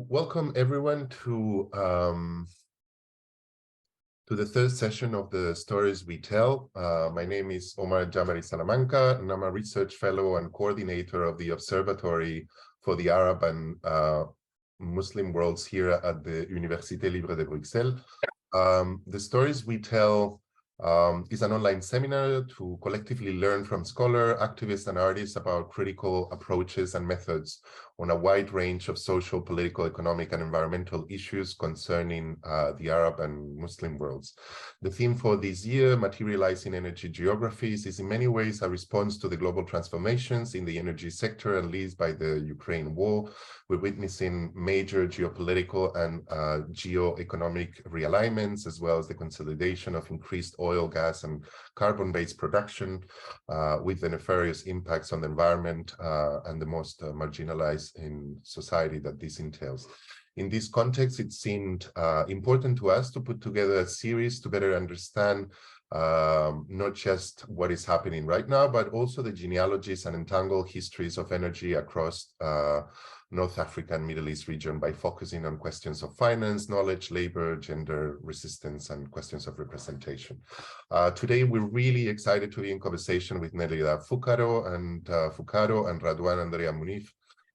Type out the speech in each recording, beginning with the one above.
Welcome everyone to the third session of the Stories We Tell. My name is Omar Jabary Salamanca, and I'm a research fellow and coordinator of the Observatory for the Arab and Muslim worlds here at the Université Libre de Bruxelles. The Stories We Tell is an online seminar to collectively learn from scholars, activists, and artists about critical approaches and methods on a wide range of social, political, economic, and environmental issues concerning the Arab and Muslim worlds. The theme for this year, Materializing Energy Geographies, is in many ways a response to the global transformations in the energy sector unleashed by the Ukraine war. We're witnessing major geopolitical and geo-economic realignments, as well as the consolidation of increased oil, gas, and carbon-based production with the nefarious impacts on the environment and the most marginalized in society that this entails. In this context, it seemed important to us to put together a series to better understand not just what is happening right now, but also the genealogies and entangled histories of energy across North Africa and Middle East region by focusing on questions of finance, knowledge, labor, gender, resistance, and questions of representation. Today, we're really excited to be in conversation with Nelida Fuccaro and Radouan Andrea Mounecif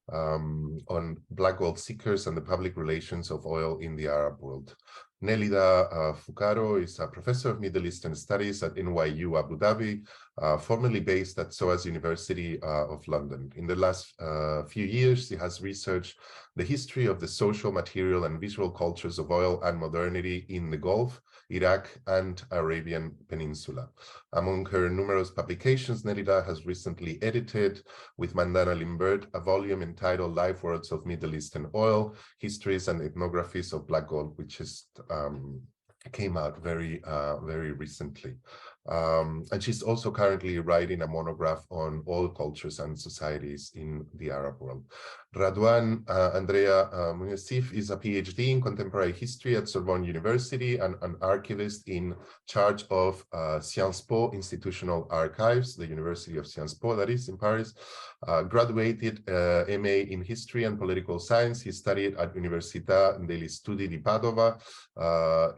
on black gold seekers and the public relations of oil in the Arab world. Nelida Fuccaro is a professor of Middle Eastern Studies at NYU Abu Dhabi, formerly based at SOAS University of London. In the last few years, she has researched the history of the social, material, and visual cultures of oil and modernity in the Gulf, Iraq, and Arabian Peninsula. Among her numerous publications, Nelida has recently edited with Mandana Limbert a volume entitled Life Worlds of Middle Eastern Oil, Histories and Ethnographies of Black Gold, which is came out very recently. And she's also currently writing a monograph on oil cultures and societies in the Arab world. Radouan Andrea Mounecif is a PhD in contemporary history at Sorbonne University and an archivist in charge of Sciences Po Institutional Archives, the University of Sciences Po, that is in Paris. Graduated MA in History and Political Science. He studied at Università degli Studi di Padova,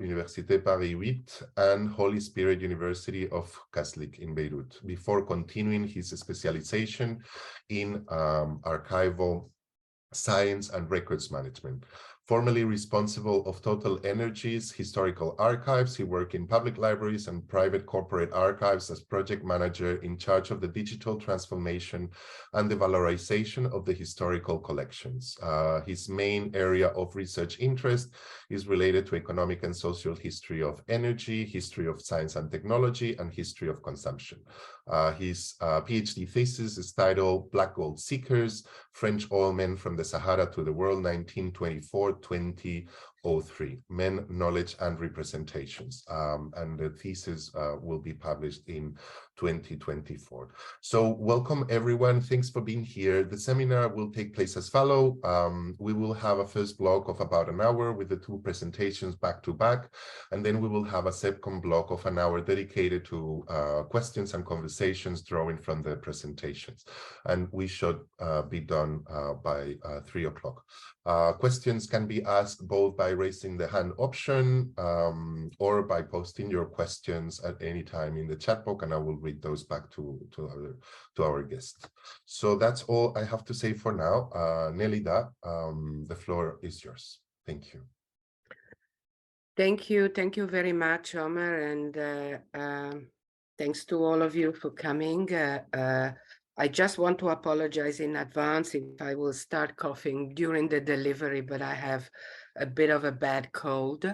Université Paris 8, and Holy Spirit University of Kaslik in Beirut, before continuing his specialization in archival science and records management. Formerly responsible of Total Energies Historical Archives, he worked in public libraries and private corporate archives as project manager in charge of the digital transformation and the valorization of the historical collections. His main area of research interest is related to economic and social history of energy, history of science and technology, and history of consumption. His PhD thesis is titled Black Gold Seekers, French Oilmen from the Sahara to the World, 1924-2003, Men, Knowledge, and Representations. And the thesis will be published in 2024. So welcome everyone, thanks for being here. The seminar will take place as follows. We will have a first block of about an hour with the two presentations back to back, and then we will have a second block of an hour dedicated to questions and conversations drawing from the presentations. And we should be done by 3 o'clock. Questions can be asked both by raising the hand option or by posting your questions at any time in the chat box, and I will read those back to our guest. So that's all I have to say for now. Nelida, the floor is yours. Thank you. Thank you very much, Omar, and thanks to all of you for coming. I just want to apologize in advance if I will start coughing during the delivery, but I have a bit of a bad cold.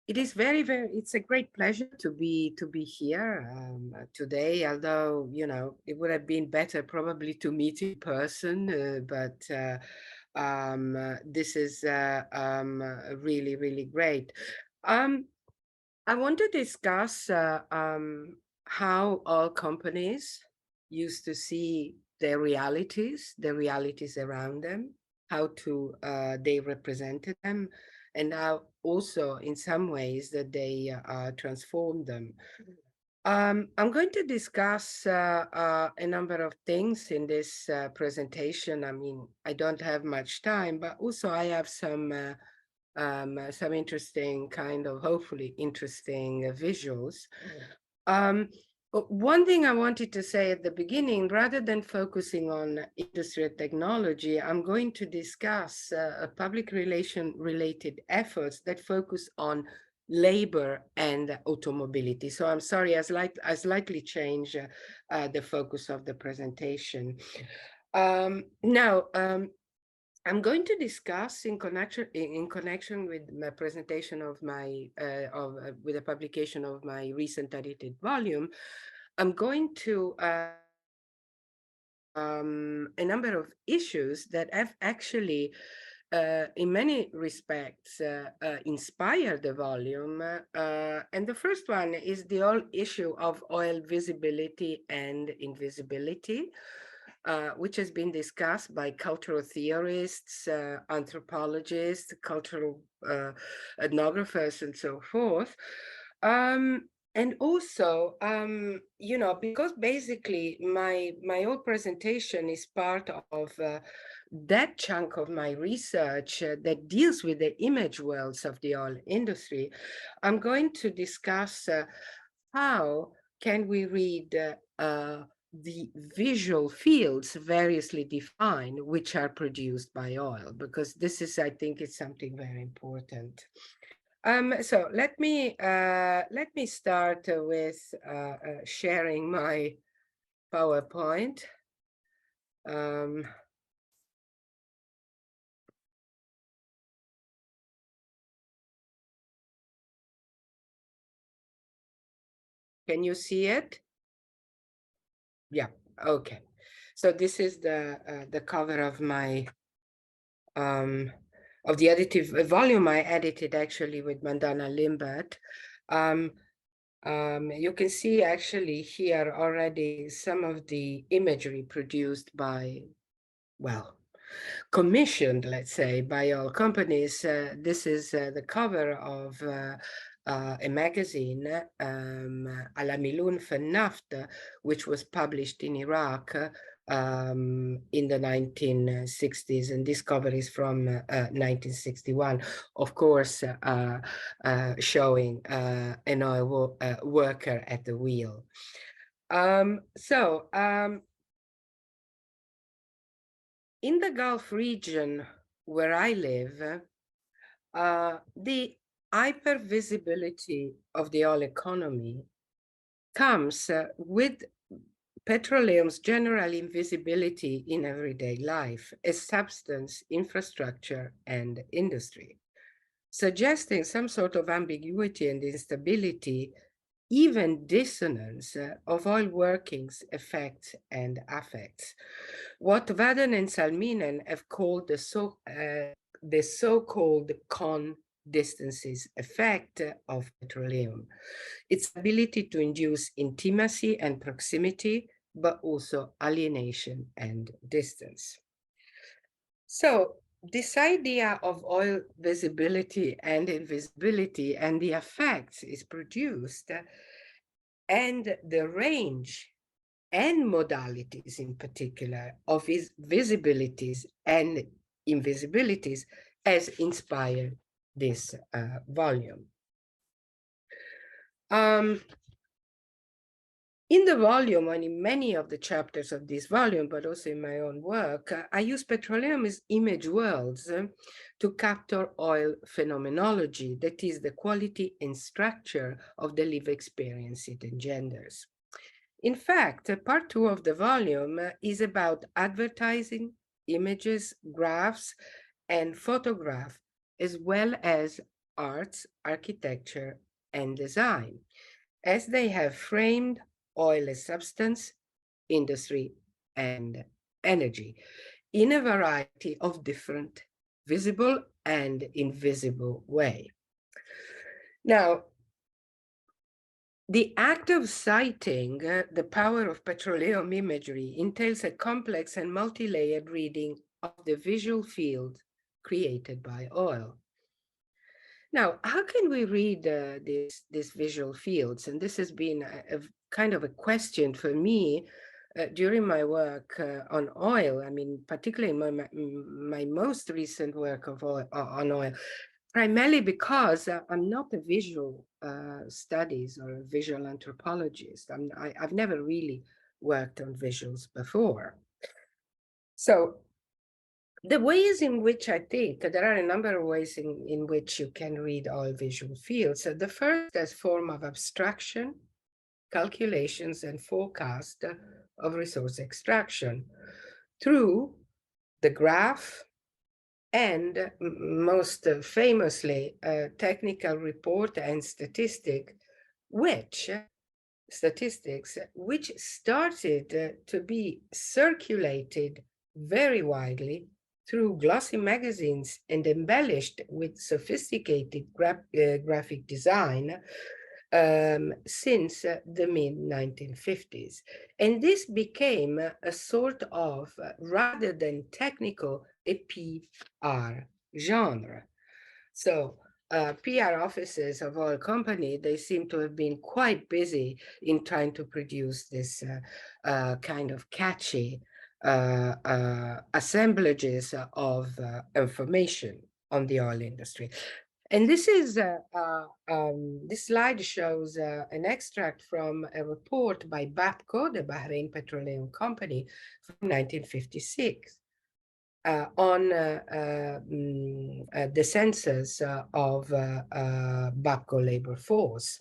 It is it's a great pleasure to be here today, although, you know, it would have been better probably to meet in person, but this is really, really great. I want to discuss how all companies used to see their realities around them, how they represented them, and how also in some ways that they transformed them. I'm going to discuss a number of things in this presentation. I mean, I don't have much time, but also I have some interesting kind of, hopefully interesting visuals. One thing I wanted to say at the beginning, rather than focusing on industry and technology, I'm going to discuss public relation related efforts that focus on labor and automobility. So I'm sorry, I slightly change the focus of the presentation. Now, I'm going to discuss in connection with my presentation of my with the publication of my recent edited volume. I'm going to a number of issues that have actually in many respects inspired the volume, and the first one is the whole issue of oil visibility and invisibility, which has been discussed by cultural theorists, anthropologists, cultural ethnographers, and so forth. And also, you know, because basically my whole presentation is part of that chunk of my research that deals with the image worlds of the oil industry, I'm going to discuss how can we read the visual fields variously defined, which are produced by oil, because this is, I think, it's something very important. So let me start with sharing my PowerPoint. Can you see it? Yeah. Okay. So this is the cover of my of the edited volume I edited actually with Mandana Limbert. You can see actually here already some of the imagery produced by, well, commissioned, let's say, by all companies. This is the cover of a magazine, Ala Milun Naft, which was published in Iraq in the 1960s, and this cover is from 1961, of course, showing an oil worker at the wheel. In the Gulf region where I live, the hypervisibility of the oil economy comes with petroleum's general invisibility in everyday life as substance, infrastructure, and industry, suggesting some sort of ambiguity and instability, even dissonance of oil workings, effects, and affects. What Waden and Salminen have called the so-called con-distances effect of petroleum, its ability to induce intimacy and proximity, but also alienation and distance. So this idea of oil visibility and invisibility and the effects is produced, and the range and modalities in particular of his visibilities and invisibilities has inspired this volume. In the volume and in many of the chapters of this volume, but also in my own work, I use petroleum as image worlds to capture oil phenomenology, that is the quality and structure of the lived experience it engenders. In fact, part 2 of the volume is about advertising, images, graphs, and photograph, as well as arts, architecture, and design, as they have framed oil as substance, industry, and energy in a variety of different visible and invisible ways. Now, the act of citing the power of petroleum imagery entails a complex and multi-layered reading of the visual field created by oil. Now, how can we read these visual fields? And this has been a kind of a question for me during my work on oil. I mean, particularly my most recent work on oil, primarily because I'm not a visual studies or a visual anthropologist. I've never really worked on visuals before. So the ways in which I think there are a number of ways in which you can read all visual fields. So the first as form of abstraction, calculations, and forecast of resource extraction through the graph and most famously technical report and statistics, which started to be circulated very widely through glossy magazines and embellished with sophisticated graphic design since the mid-1950s. And this became a sort of, rather than technical, a PR genre. So PR offices of oil company, they seem to have been quite busy in trying to produce this kind of catchy assemblages of information on the oil industry. And this is this slide shows an extract from a report by BAPCO, the Bahrain Petroleum Company, from 1956 on the census of BAPCO labor force.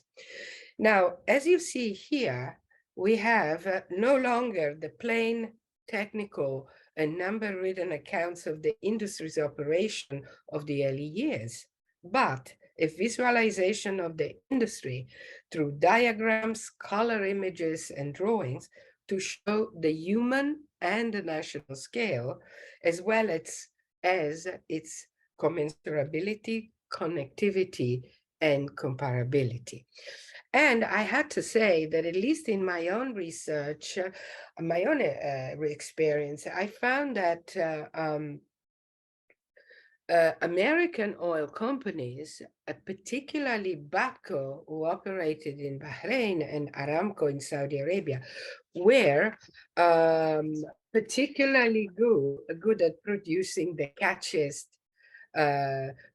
Now, as you see here, we have no longer the plain technical and number-ridden accounts of the industry's operation of the early years, but a visualization of the industry through diagrams, color images, and drawings to show the human and the national scale, as well as its commensurability, connectivity, and comparability. And I had to say that at least in my own research, my own experience, I found that American oil companies, particularly BAPCO, who operated in Bahrain, and Aramco in Saudi Arabia, were particularly good at producing the catchiest,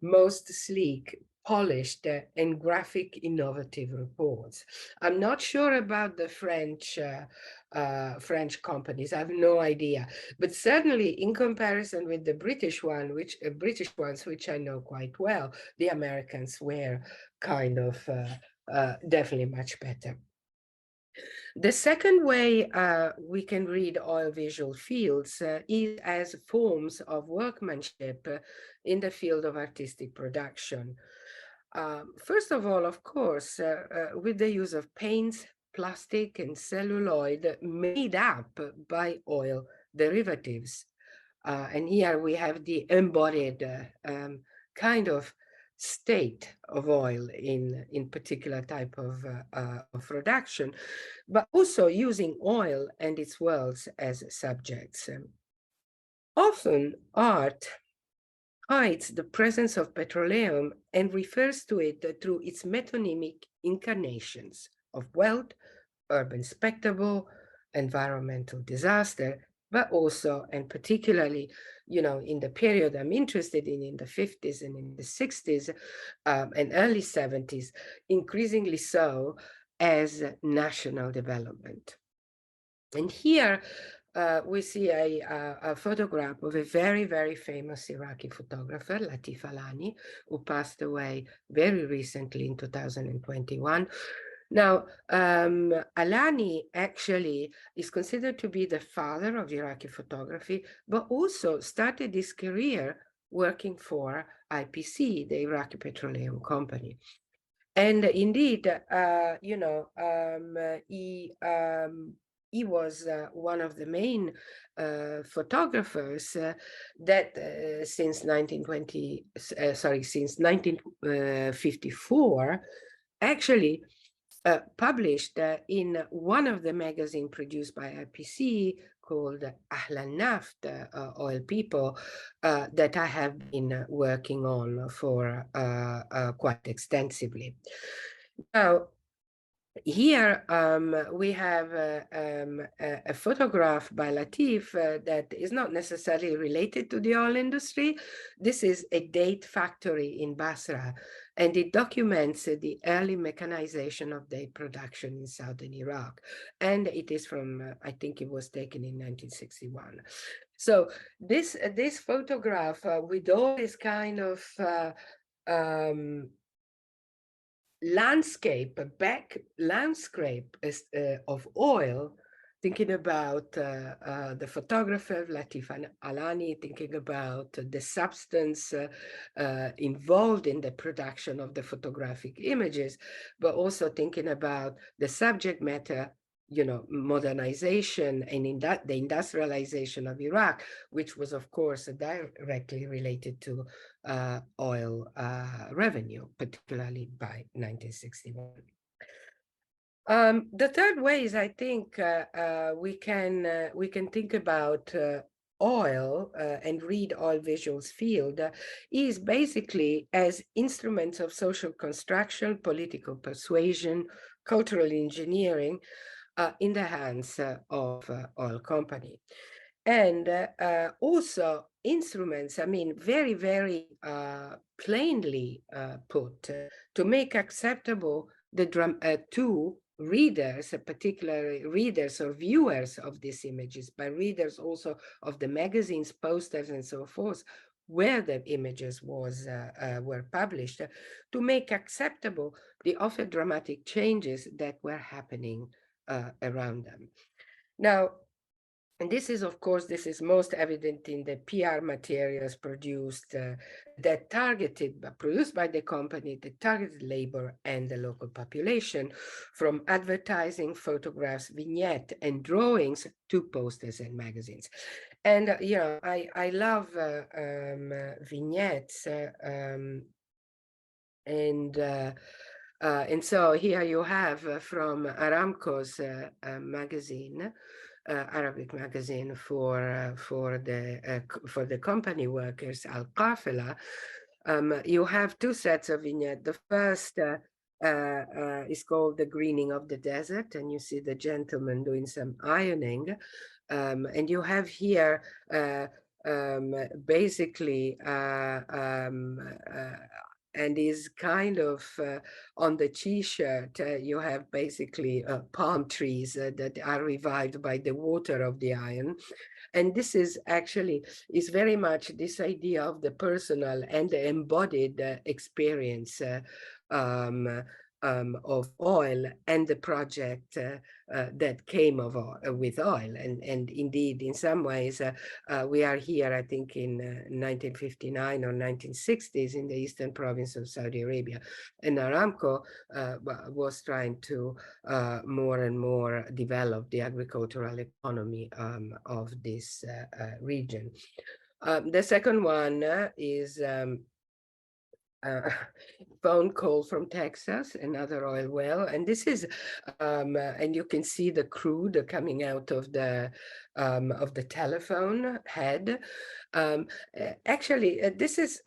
most sleek, polished, and graphic innovative reports. I'm not sure about the French companies. I have no idea, but certainly in comparison with the British ones, which I know quite well, the Americans were kind of definitely much better. The second way we can read oil visual fields is as forms of workmanship in the field of artistic production. First of all, of course, with the use of paints, plastic, and celluloid made up by oil derivatives. And here we have the embodied kind of state of oil in particular type of production, but also using oil and its worlds as subjects. Often art hides the presence of petroleum and refers to it through its metonymic incarnations of wealth, urban spectacle, environmental disaster, but also, and particularly, in the period I'm interested in the 50s and in the 60s and early 70s, increasingly so as national development. And here we see a photograph of a very, very famous Iraqi photographer, Latif Alani, who passed away very recently in 2021. Now, Alani actually is considered to be the father of Iraqi photography, but also started his career working for IPC, the Iraqi Petroleum Company. And indeed, he was one of the main photographers that since 1954, actually published in one of the magazines produced by IPC called Ahlan Naft, oil people, that I have been working on for quite extensively. Now, here we have a photograph by Latif that is not necessarily related to the oil industry. This is a date factory in Basra, and it documents the early mechanization of date production in southern Iraq. And it is from, I think it was taken in 1961. So this photograph with all this kind of landscape of oil, thinking about the photographer Latif Alani, thinking about the substance involved in the production of the photographic images, but also thinking about the subject matter, modernization and the industrialization of Iraq, which was, of course, directly related to oil revenue, particularly by 1961. The third way is, I think, we can think about oil and read oil visuals field is basically as instruments of social construction, political persuasion, cultural engineering in the hands of oil company. And also instruments, I mean, very, very plainly put, to make acceptable the to readers, particularly readers or viewers of these images, by readers also of the magazines, posters, and so forth, where the images were published, to make acceptable the often dramatic changes that were happening around them. Now, and this is, of course, this is most evident in the PR materials produced produced by the company that targeted labor and the local population, from advertising, photographs, vignette, and drawings to posters and magazines. And, I love vignettes. And so here you have from Aramco's magazine, Arabic magazine for the company workers, Al Qafila. You have two sets of vignettes. The first is called The Greening of the Desert, and you see the gentleman doing some ironing. And you have here basically and is kind of on the t-shirt, you have basically palm trees that are revived by the water of the iron. And this is very much this idea of the personal and the embodied experience of oil and the project that came with oil. And indeed, in some ways, we are here, I think, in 1959 or 1960s in the eastern province of Saudi Arabia. And Aramco was trying to more and more develop the agricultural economy of this region. The second one is phone call from Texas, another oil well, and this is and you can see the crude coming out of the telephone head. Actually, this is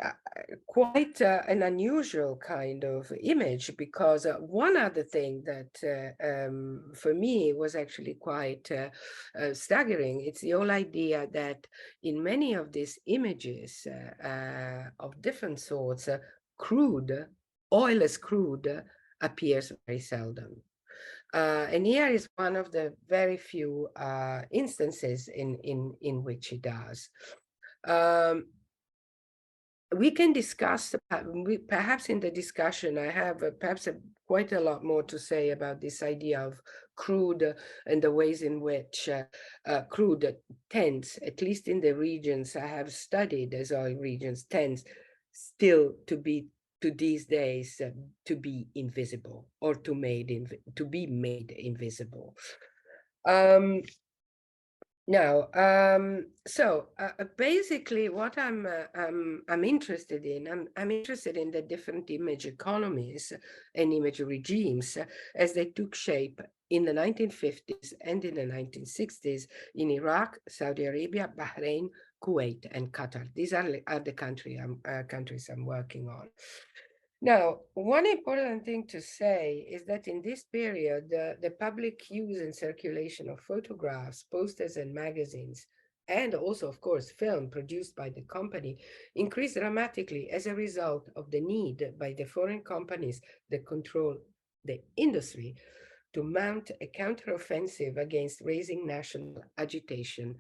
quite an unusual kind of image, because one other thing that for me was actually quite staggering, it's the whole idea that in many of these images of different sorts, crude, oil as crude, appears very seldom. And here is one of the very few instances in which it does. We can discuss, perhaps in the discussion, I have perhaps quite a lot more to say about this idea of crude and the ways in which crude tends, at least in the regions I have studied as oil regions, tends still to these days to be invisible, or to be made invisible. Now, basically, what I'm interested in, I'm interested in the different image economies and image regimes as they took shape in the 1950s and in the 1960s in Iraq, Saudi Arabia, Bahrain, Kuwait, and Qatar. These are the countries I'm working on. Now, one important thing to say is that in this period, the public use and circulation of photographs, posters, and magazines, and also, of course, film produced by the company, increased dramatically as a result of the need by the foreign companies that control the industry to mount a counteroffensive against raising national agitation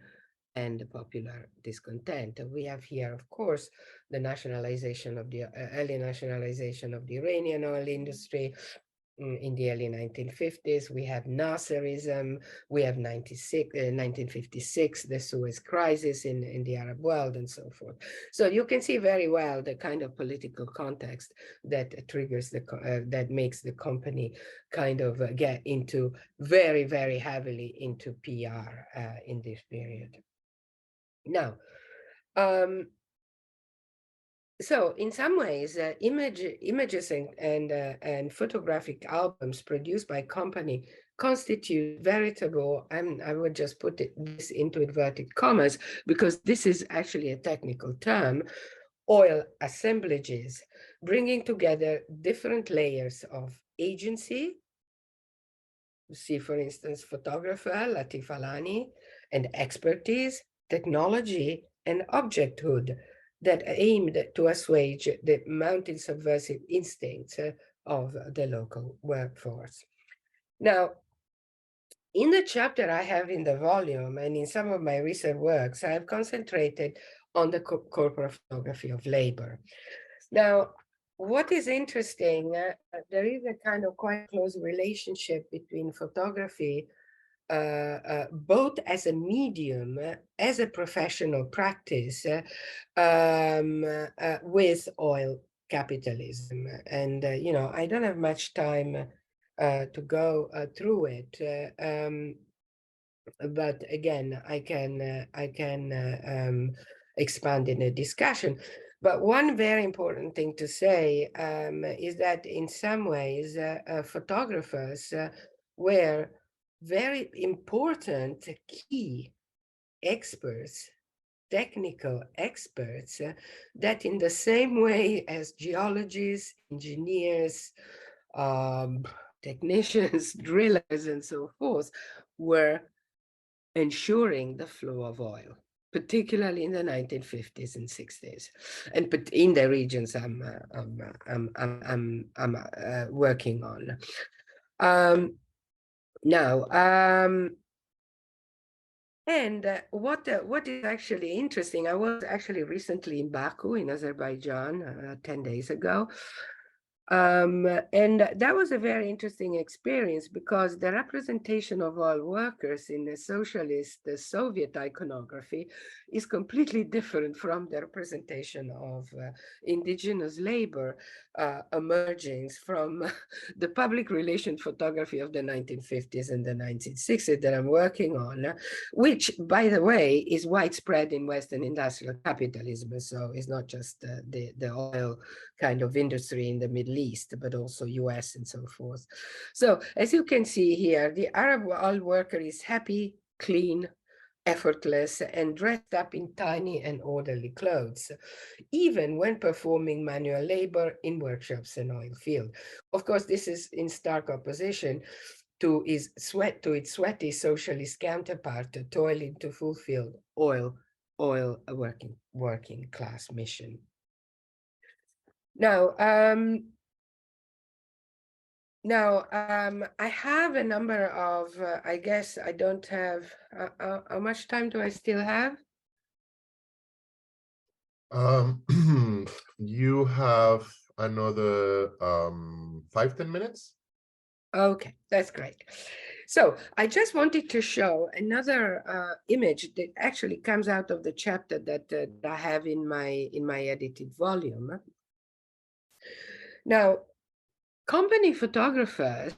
and the popular discontent. We have here, of course, the nationalization of the early nationalization of the Iranian oil industry in the early 1950s. We have Nasserism. We have 1956, the Suez Crisis in the Arab world, and so forth. So you can see very well the kind of political context that triggers that makes the company kind of get into very, very heavily into PR in this period. Now, so in some ways, images and photographic albums produced by company constitute veritable, and I would just put this into inverted commas, because this is actually a technical term, oil assemblages, bringing together different layers of agency. See, for instance, photographer Latif Alani, and expertise, technology, and objecthood that aimed to assuage the mounting subversive instincts of the local workforce. Now, in the chapter I have in the volume and in some of my recent works, I have concentrated on the corporate photography of labor. Now, what is interesting, there is a kind of quite close relationship between photography, both as a medium, as a professional practice, with oil capitalism. And, you know, I don't have much time to go through it. But again, I can expand in a discussion. But one very important thing to say is that in some ways, photographers were very important key experts, technical experts, that in the same way as geologists, engineers, technicians, drillers, and so forth, were ensuring the flow of oil, particularly in the 1950s and 60s, and in the regions I'm working on. And what is actually interesting, I was actually recently in Baku in Azerbaijan 10 days ago. And that was a very interesting experience because the representation of oil workers in the socialist, the Soviet iconography is completely different from the representation of indigenous labor emerging from the public relation photography of the 1950s and the 1960s that I'm working on, which, by the way, is widespread in Western industrial capitalism. So it's not just the oil kind of industry in the Middle East, but also US and so forth. So as you can see here, the Arab oil worker is happy, clean, effortless, and dressed up in tiny and orderly clothes, even when performing manual labor in workshops and oil field. Of course, this is in stark opposition to its sweaty socialist counterpart, toiling to fulfill oil working class mission. Now, I have a number of, I guess I don't have, how much time do I still have? You have another 5-10 minutes. Okay, that's great. So I just wanted to show another image that actually comes out of the chapter that I have in my edited volume. Now, company photographers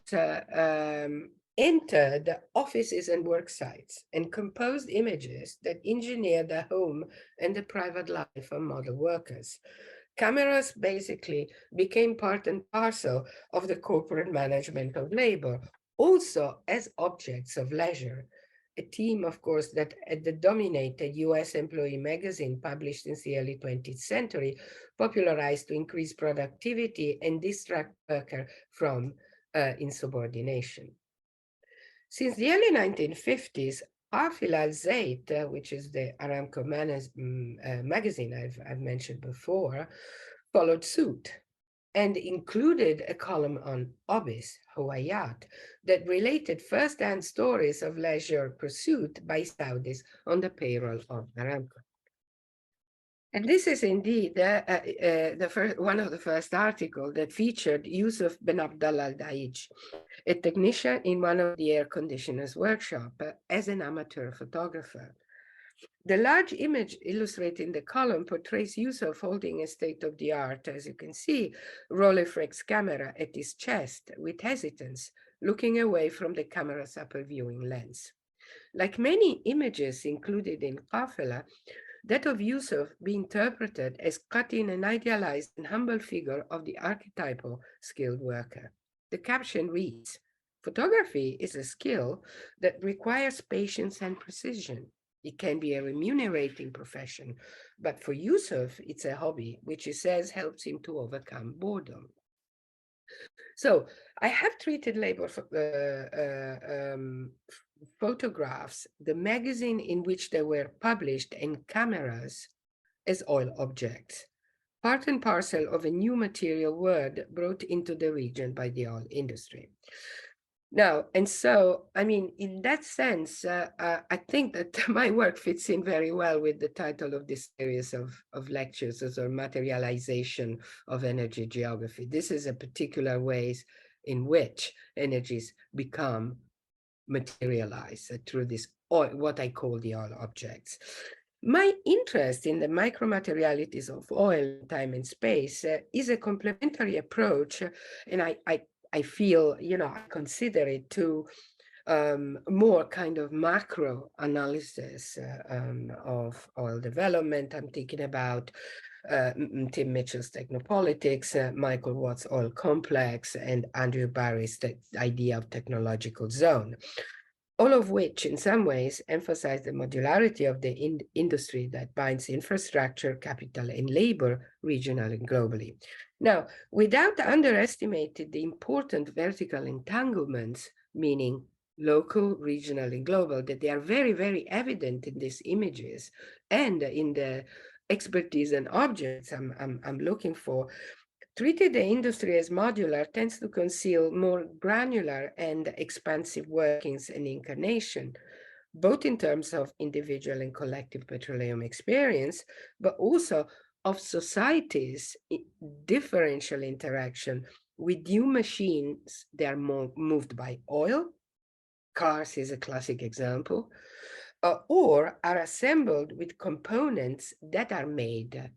entered offices and work sites and composed images that engineered the home and the private life of model workers. Cameras basically became part and parcel of the corporate management of labor, also as objects of leisure. A theme, of course, that dominated US Employee magazine, published in the early 20th century, popularized to increase productivity and distract workers from insubordination. Since the early 1950s, Hafil al-Zayt, which is the Aramco magazine I've mentioned before, followed suit and included a column on Obis, Hawayat, that related first-hand stories of leisure pursuit by Saudis on the payroll of Aramco. And this is indeed one of the first articles that featured Yusuf Ben Abdallah al-Daij, a technician in one of the air conditioners' workshop as an amateur photographer. The large image illustrating the column portrays Yusuf holding a state-of-the-art, as you can see, Rolleiflex camera at his chest with hesitance, looking away from the camera's upper viewing lens. Like many images included in Qafela, that of Yusuf be interpreted as cutting an idealized and humble figure of the archetypal skilled worker. The caption reads, "Photography is a skill that requires patience and precision. It can be a remunerating profession, but for Yusuf, it's a hobby, which he says helps him to overcome boredom." So I have treated labor photographs, the magazine in which they were published, and cameras as oil objects, part and parcel of a new material world brought into the region by the oil industry. Now, and so, I mean, in that sense, I think that my work fits in very well with the title of this series of lectures, as a materialization of energy geography. This is a particular ways in which energies become materialized through this oil, what I call the oil objects. My interest in the micromaterialities of oil, time and space is a complementary approach, and I feel, I consider it to more kind of macro analysis of oil development. I'm thinking about Tim Mitchell's Technopolitics, Michael Watt's Oil Complex, and Andrew Barry's idea of technological zone, all of which in some ways emphasize the modularity of the industry that binds infrastructure, capital, and labor regionally and globally. Now, without underestimating the important vertical entanglements, meaning local, regional, and global, that they are very, very evident in these images and in the expertise and objects I'm looking for, treated the industry as modular tends to conceal more granular and expansive workings and incarnation, both in terms of individual and collective petroleum experience, but also of society's differential interaction with new machines that are moved by oil. Cars is a classic example, or are assembled with components that are made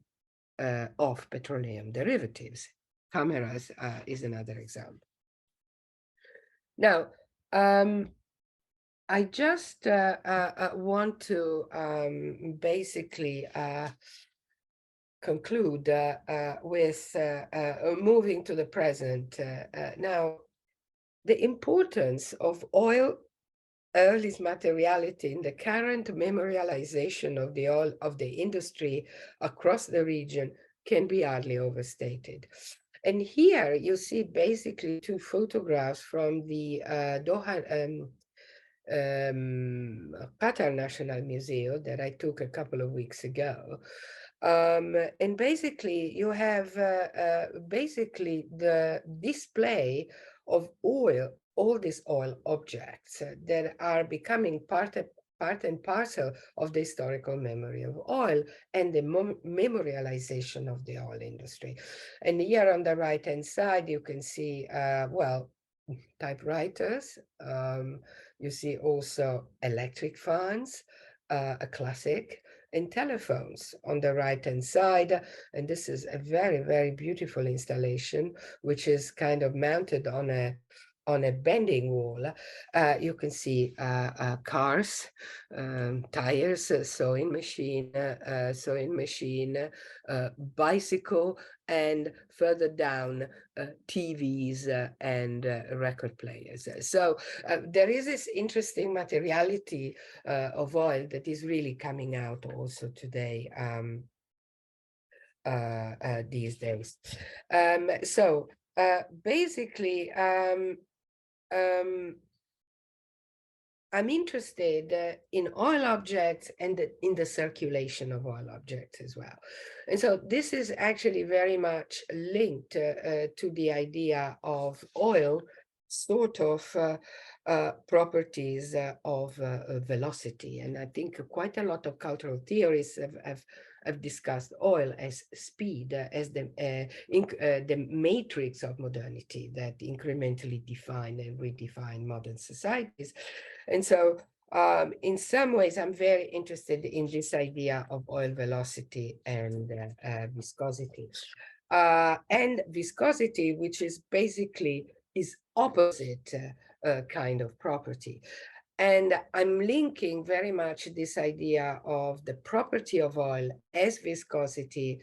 of petroleum derivatives. Cameras is another example. Now, I just want to basically conclude with moving to the present. Now, the importance of oil early materiality in the current memorialization of the oil of the industry across the region can be hardly overstated. And here you see basically two photographs from the Doha Qatar National Museum that I took a couple of weeks ago. And basically you have basically the display of oil, all these oil objects that are becoming part and parcel of the historical memory of oil and the memorialization of the oil industry. And here on the right-hand side, you can see, well, typewriters. You see also electric fans, a classic, and telephones on the right-hand side. And this is a very, very beautiful installation, which is kind of mounted on a on a bending wall, you can see cars, tires, sewing machine, bicycle, and further down, TVs and record players. So there is this interesting materiality of oil that is really coming out also today, these days. So basically, I'm interested in oil objects and in the circulation of oil objects as well. And so this is actually very much linked to the idea of oil sort of properties of velocity. And I think quite a lot of cultural theorists have discussed oil as speed, as the matrix of modernity that incrementally define and redefine modern societies. And so in some ways, I'm very interested in this idea of oil velocity and viscosity. And viscosity, which is basically is opposite kind of property. And I'm linking very much this idea of the property of oil as viscosity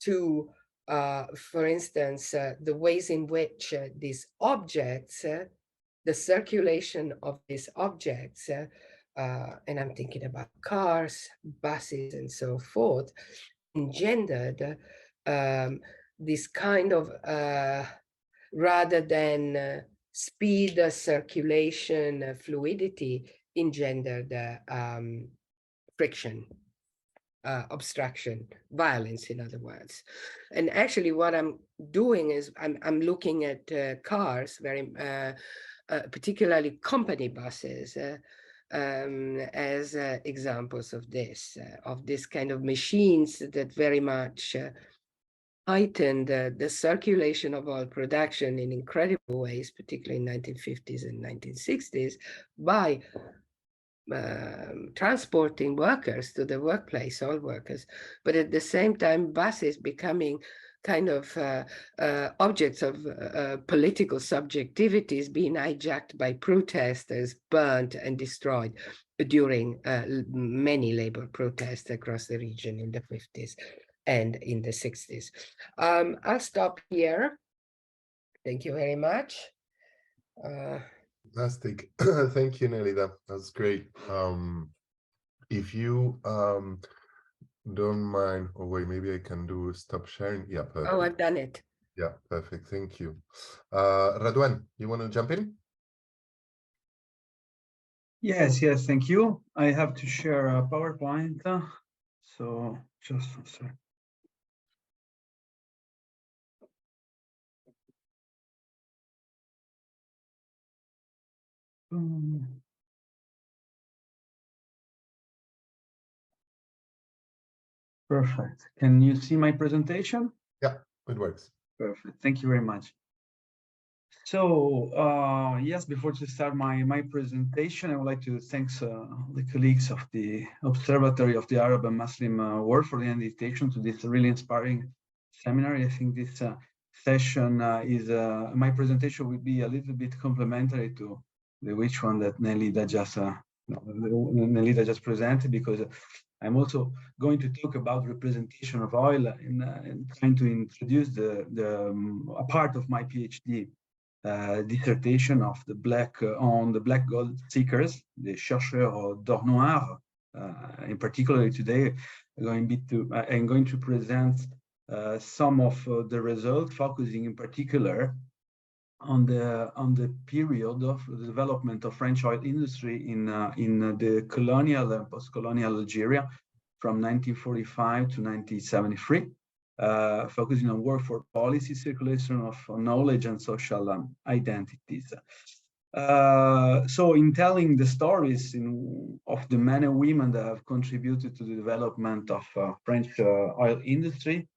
to, for instance, the ways in which these objects, the circulation of these objects, and I'm thinking about cars, buses, and so forth, engendered this kind of, rather than speed, circulation, fluidity, engendered friction, obstruction, violence, in other words. And actually what I'm doing is I'm looking at cars, very particularly company buses, as examples of this kind of machines that very much heightened the circulation of oil production in incredible ways, particularly in 1950s and 1960s, by transporting workers to the workplace, oil workers, but at the same time, buses becoming kind of objects of political subjectivities, being hijacked by protesters, burnt and destroyed during many labor protests across the region in the 50s and in the 60s. I'll stop here. Thank you very much. Fantastic. Thank you, Nelida. That's great. If you don't mind, oh wait, maybe I can do stop sharing. Yeah, perfect. Oh, I've done it. Yeah, perfect. Thank you. Radouan, you want to jump in? Yes, thank you. I have to share a PowerPoint. So just a second. Perfect. Can you see my presentation? Yeah, it works. Perfect. Thank you very much. So yes, before to start my presentation, I would like to thank the colleagues of the Observatory of the Arab and Muslim world for the invitation to this really inspiring seminar. I think this session my presentation will be a little bit complementary to the which one that Nelida just presented, because I'm also going to talk about representation of oil and trying to introduce a part of my PhD dissertation of the black gold seekers, the chercheurs d'or noir. In particular, today I'm going to present some of the results, focusing in particular on the period of the development of French oil industry in the colonial and post-colonial Algeria from 1945 to 1973. Focusing on workforce policy, circulation of knowledge, and social identities. So in telling the stories of the men and women that have contributed to the development of French oil industry,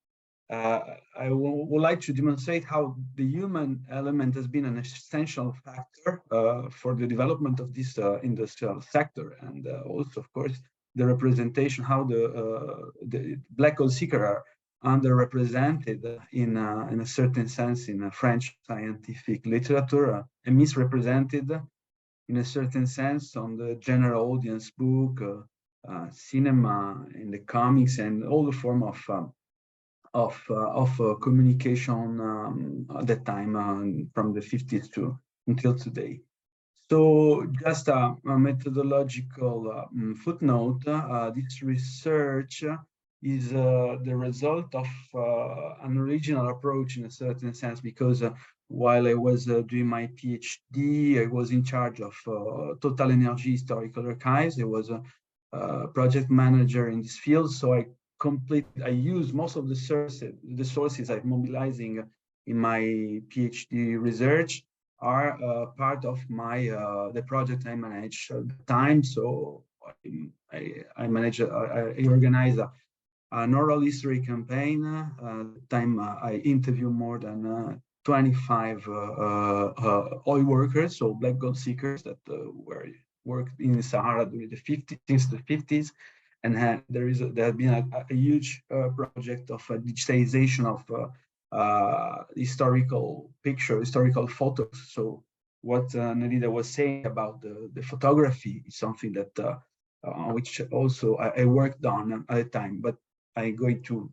I would like to demonstrate how the human element has been an essential factor for the development of this industrial sector, and also, of course, the representation, how the black gold seekers are underrepresented in a certain sense in French scientific literature, and misrepresented in a certain sense on the general audience book, cinema, and the comics, and all the form of communication at that time, from the 50s to until today. So just a methodological footnote, this research is the result of an original approach in a certain sense, because while I was doing my PhD, I was in charge of Total Energy Historical Archives. I was a project manager in this field, so I use most of the sources I'm mobilizing in my PhD research are part of my the project I manage at the time. So I organize an oral history campaign. At the time I interview more than 25 oil workers, so black gold seekers that worked in the Sahara during the 50s, since the 50s. And there has been a huge project of digitization of historical photos. So what Nelida was saying about the photography is something that which also I worked on at the time, but I'm going to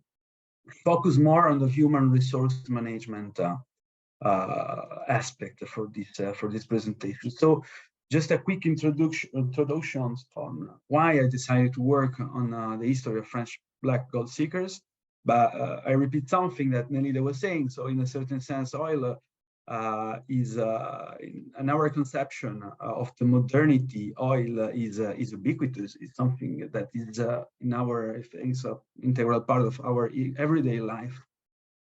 focus more on the human resource management aspect for this presentation. So just a quick introductions on why I decided to work on the history of French black gold seekers. But I repeat something that Nelida was saying. So in a certain sense, oil is, in our conception of the modernity, oil is ubiquitous. It's something that is in our, it's an integral part of our everyday life.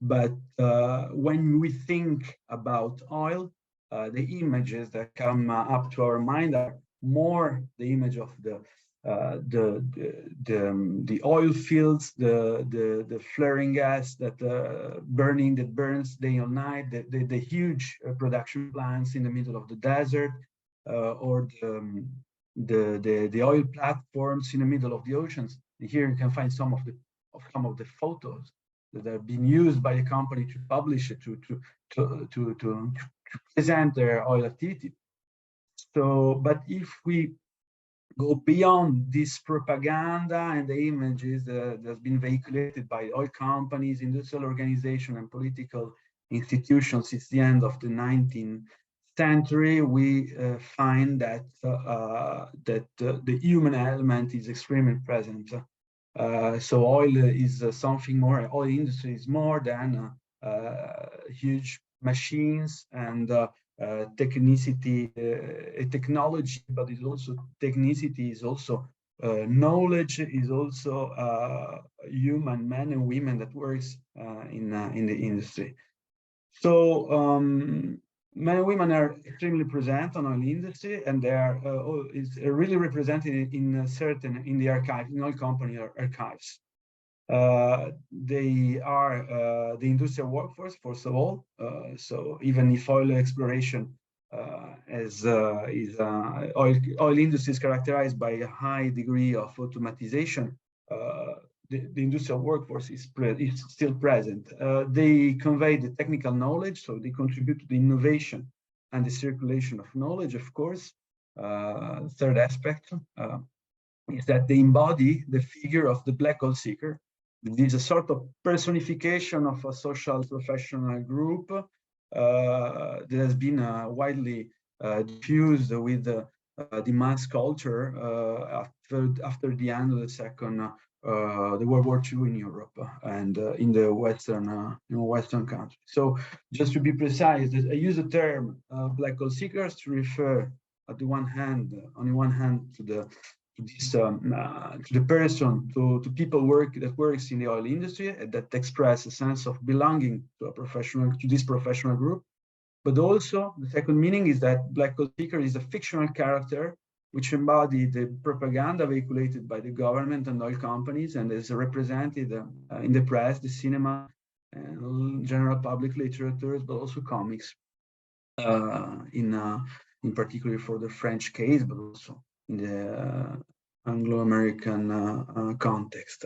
But when we think about oil, the images that come up to our mind are more the image of the oil fields, the flaring gas that burns day and night, the huge production plants in the middle of the desert, or the oil platforms in the middle of the oceans. And here you can find some of the photos that are being used by the company to publish it, to present their oil activity. So, but if we go beyond this propaganda and the images that's been vehiculated by oil companies, industrial organizations, and political institutions since the end of the 19th century, we find that the human element is extremely present. So oil is something more. Oil industry is more than huge machines and technology, but it's also technicity, is also knowledge, is also human men and women that works in the industry. So men and women are extremely present on oil industry, and they are is really represented in the archive, in oil company archives. They are the industrial workforce, first of all. So even if oil exploration oil industry is characterized by a high degree of automatization, the industrial workforce is still present. They convey the technical knowledge, so they contribute to the innovation and the circulation of knowledge, of course. Third aspect is that they embody the figure of the black gold seeker. It is a sort of personification of a social professional group that has been widely diffused with the mass culture after the end of the World War II in Europe and in the Western countries. So just to be precise, I use the term black gold seekers to refer on the one hand to the person, to people that works in the oil industry, that express a sense of belonging to this professional group. But also the second meaning is that black gold seeker is a fictional character which embody the propaganda vehiculated by the government and oil companies, and is represented in the press, the cinema, and general public literature, but also comics, in particular for the French case, but also in Anglo-American context.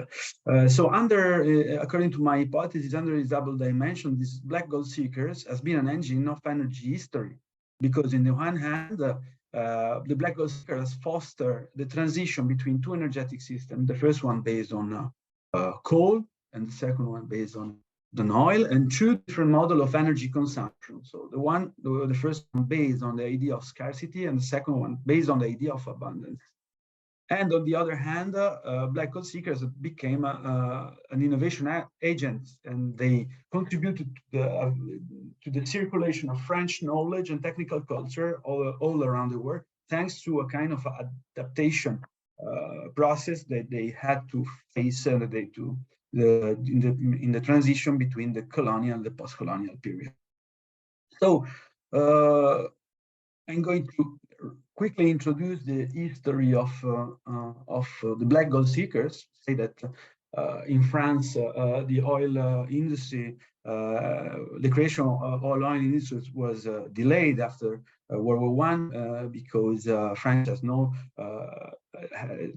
So according to my hypothesis, under this double dimension, these black gold seekers has been an engine of energy history, because in the one hand, the black gold seeker has fostered the transition between two energetic systems, the first one based on coal and the second one based on oil, and two different models of energy consumption. So the first one based on the idea of scarcity, and the second one based on the idea of abundance. And on the other hand, black gold seekers became an innovation agent, and they contributed to the circulation of French knowledge and technical culture all around the world, thanks to a kind of adaptation process that they had to face in the transition between the colonial and the post-colonial period. So I'm going to quickly introduce the history of the black gold seekers. Say that in France, the oil industry, the creation of oil industry was delayed after World War I because France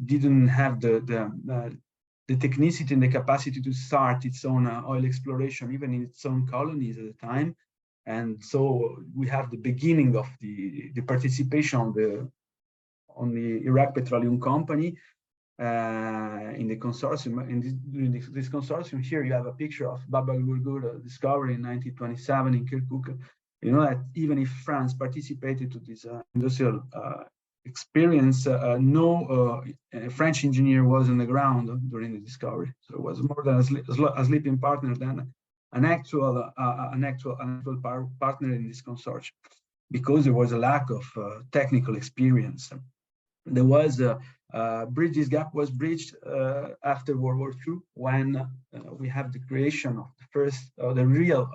didn't have the technicity and the capacity to start its own oil exploration, even in its own colonies at the time. And so we have the beginning of the participation on the Iraq Petroleum Company in the consortium. And during this consortium, here you have a picture of Bab al-Gurgur discovery in 1927 in Kirkuk. You know that even if France participated to this industrial experience, no French engineer was on the ground during the discovery. So it was more than a sleeping partner than an actual partner in this consortium, because there was a lack of technical experience. There was this gap was bridged after World War II, when we have the creation of the first, the real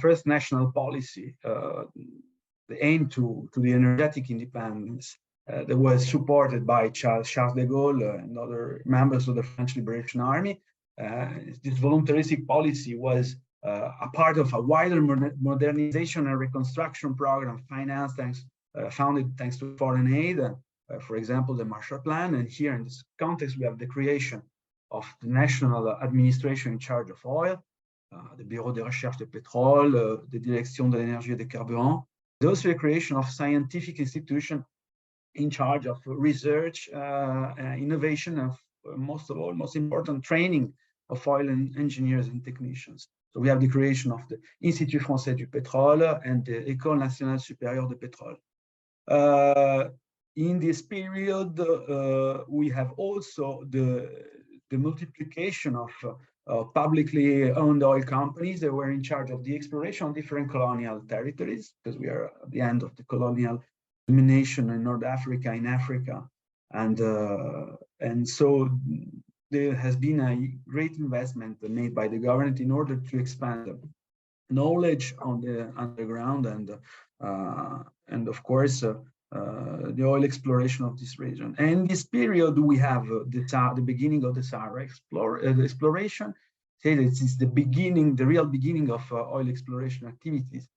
first national policy, the aim to the energetic independence that was supported by Charles de Gaulle and other members of the French Liberation Army. This voluntaristic policy was a part of a wider modernization and reconstruction program founded thanks to foreign aid, for example, the Marshall Plan. And here in this context, we have the creation of the national administration in charge of oil, the Bureau de Recherche de Pétrole, the Direction de l'Énergie et des Carburants. Those were the creation of scientific institutions in charge of research, innovation, and most important, training of oil engineers and technicians. So we have the creation of the Institut Français du Pétrole and the École Nationale Supérieure de Pétrole. In this period, we have also the multiplication of publicly owned oil companies that were in charge of the exploration of different colonial territories, because we are at the end of the colonial domination in North Africa, in Africa. And so there has been a great investment made by the government in order to expand knowledge on the underground and of course the oil exploration of this region. And in this period, we have the beginning of the Sahara exploration. Say that it's the beginning, the real beginning of oil exploration activities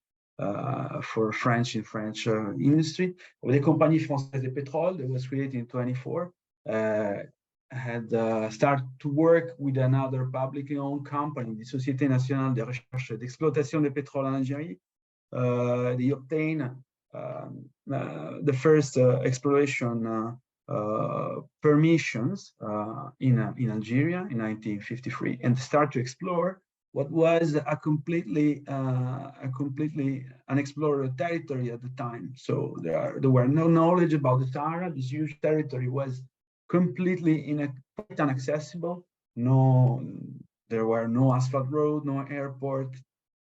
for French industry. The Compagnie Française de Pétrole, that was created in 1924, had started to work with another publicly owned company, the Société Nationale de Recherche et d'Exploitation de Pétrole en Algérie. They obtained the first exploration permissions in Algeria in 1953, and start to explore what was a completely unexplored territory at the time. So there were no knowledge about the Sahara. This huge territory was completely quite inaccessible. There were no asphalt road, no airport,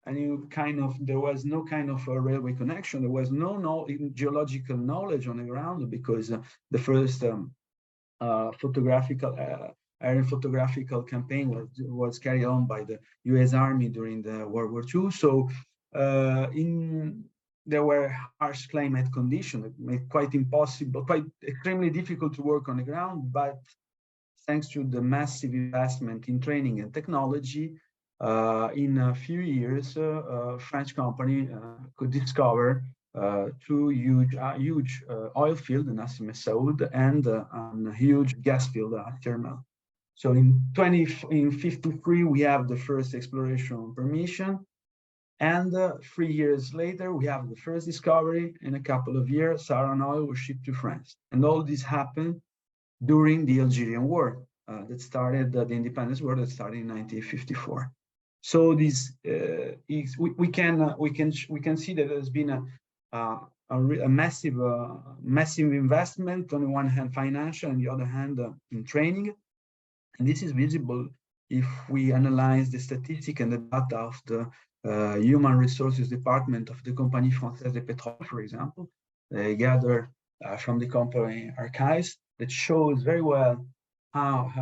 there was no kind of a railway connection. There was no geological knowledge on the ground, because the first aerial photographical campaign was carried on by the U.S. Army during the World War II. So there were harsh climate conditions that made quite extremely difficult to work on the ground. But thanks to the massive investment in training and technology, in a few years, a French company could discover two huge oil field, the Nasser Messaoud, and a huge gas field, Thermal. So in 1953, we have the first exploration permission. And 3 years later, we have the first discovery. In a couple of years, Saharan oil was shipped to France. And all this happened during the Algerian War that started, the independence war that started in 1954. So this we can see that there's been a massive investment on the one hand financial, on the other hand in training, and this is visible if we analyze the statistic and the data of the human resources department of the Compagnie Française de Pétrole, for example. They gather from the company archives that shows very well how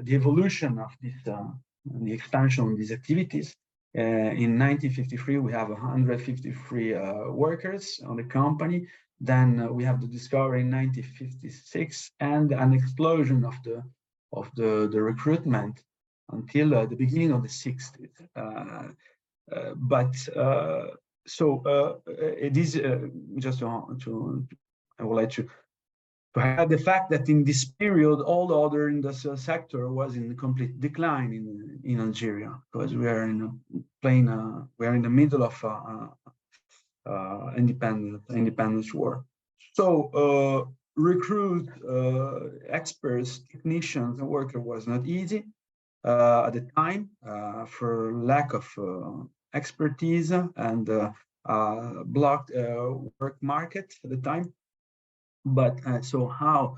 the evolution of this, the expansion of these activities. In 1953, we have 153 workers on the company. Then we have the discovery in 1956 and an explosion of the recruitment until the beginning of the 60s. It is just I would like to have the fact that in this period, all the other industrial sector was in complete decline in Algeria, because we are in the middle of independence war. So recruit experts, technicians, and workers was not easy at the time for lack of expertise and blocked work market at the time. But so how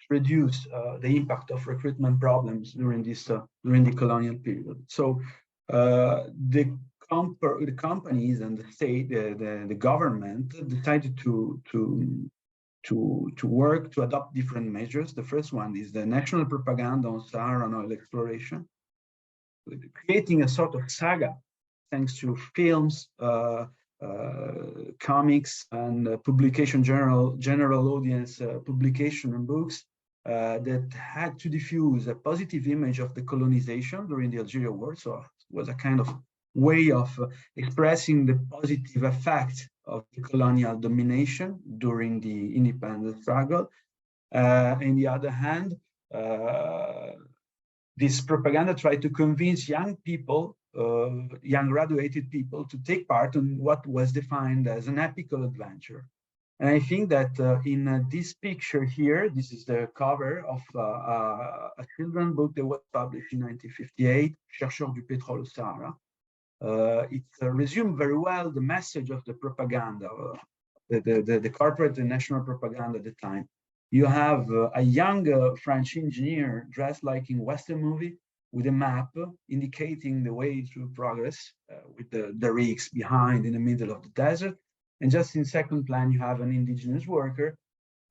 reduce the impact of recruitment problems during this during the colonial period? So the companies and the state, the government decided to work to adopt different measures. The first one is the national propaganda on Saharan oil exploration, creating a sort of saga thanks to films, comics, and publication, general audience publication and books that had to diffuse a positive image of the colonization during the Algerian War. So it was a kind of way of expressing the positive effect of the colonial domination during the independence struggle. On the other hand, this propaganda tried to convince young people, young graduated people, to take part in what was defined as an epical adventure. And I think that in this picture here, this is the cover of a children's book that was published in 1958, Chercheurs du pétrole au Sahara. It resumed very well the message of the propaganda, the corporate and national propaganda at the time. You have a young French engineer dressed like in Western movie with a map indicating the way through progress with the rigs behind in the middle of the desert. And just in second plan, you have an indigenous worker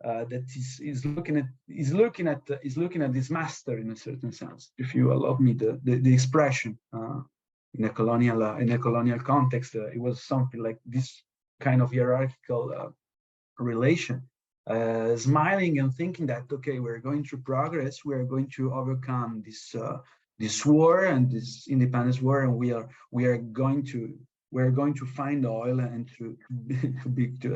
that is looking at this master in a certain sense. If you allow me the expression in a colonial context, it was something like this kind of hierarchical relation. Smiling and thinking that, okay, we're going through progress, we're going to overcome this war and this independence war, and we're going to find oil and to make the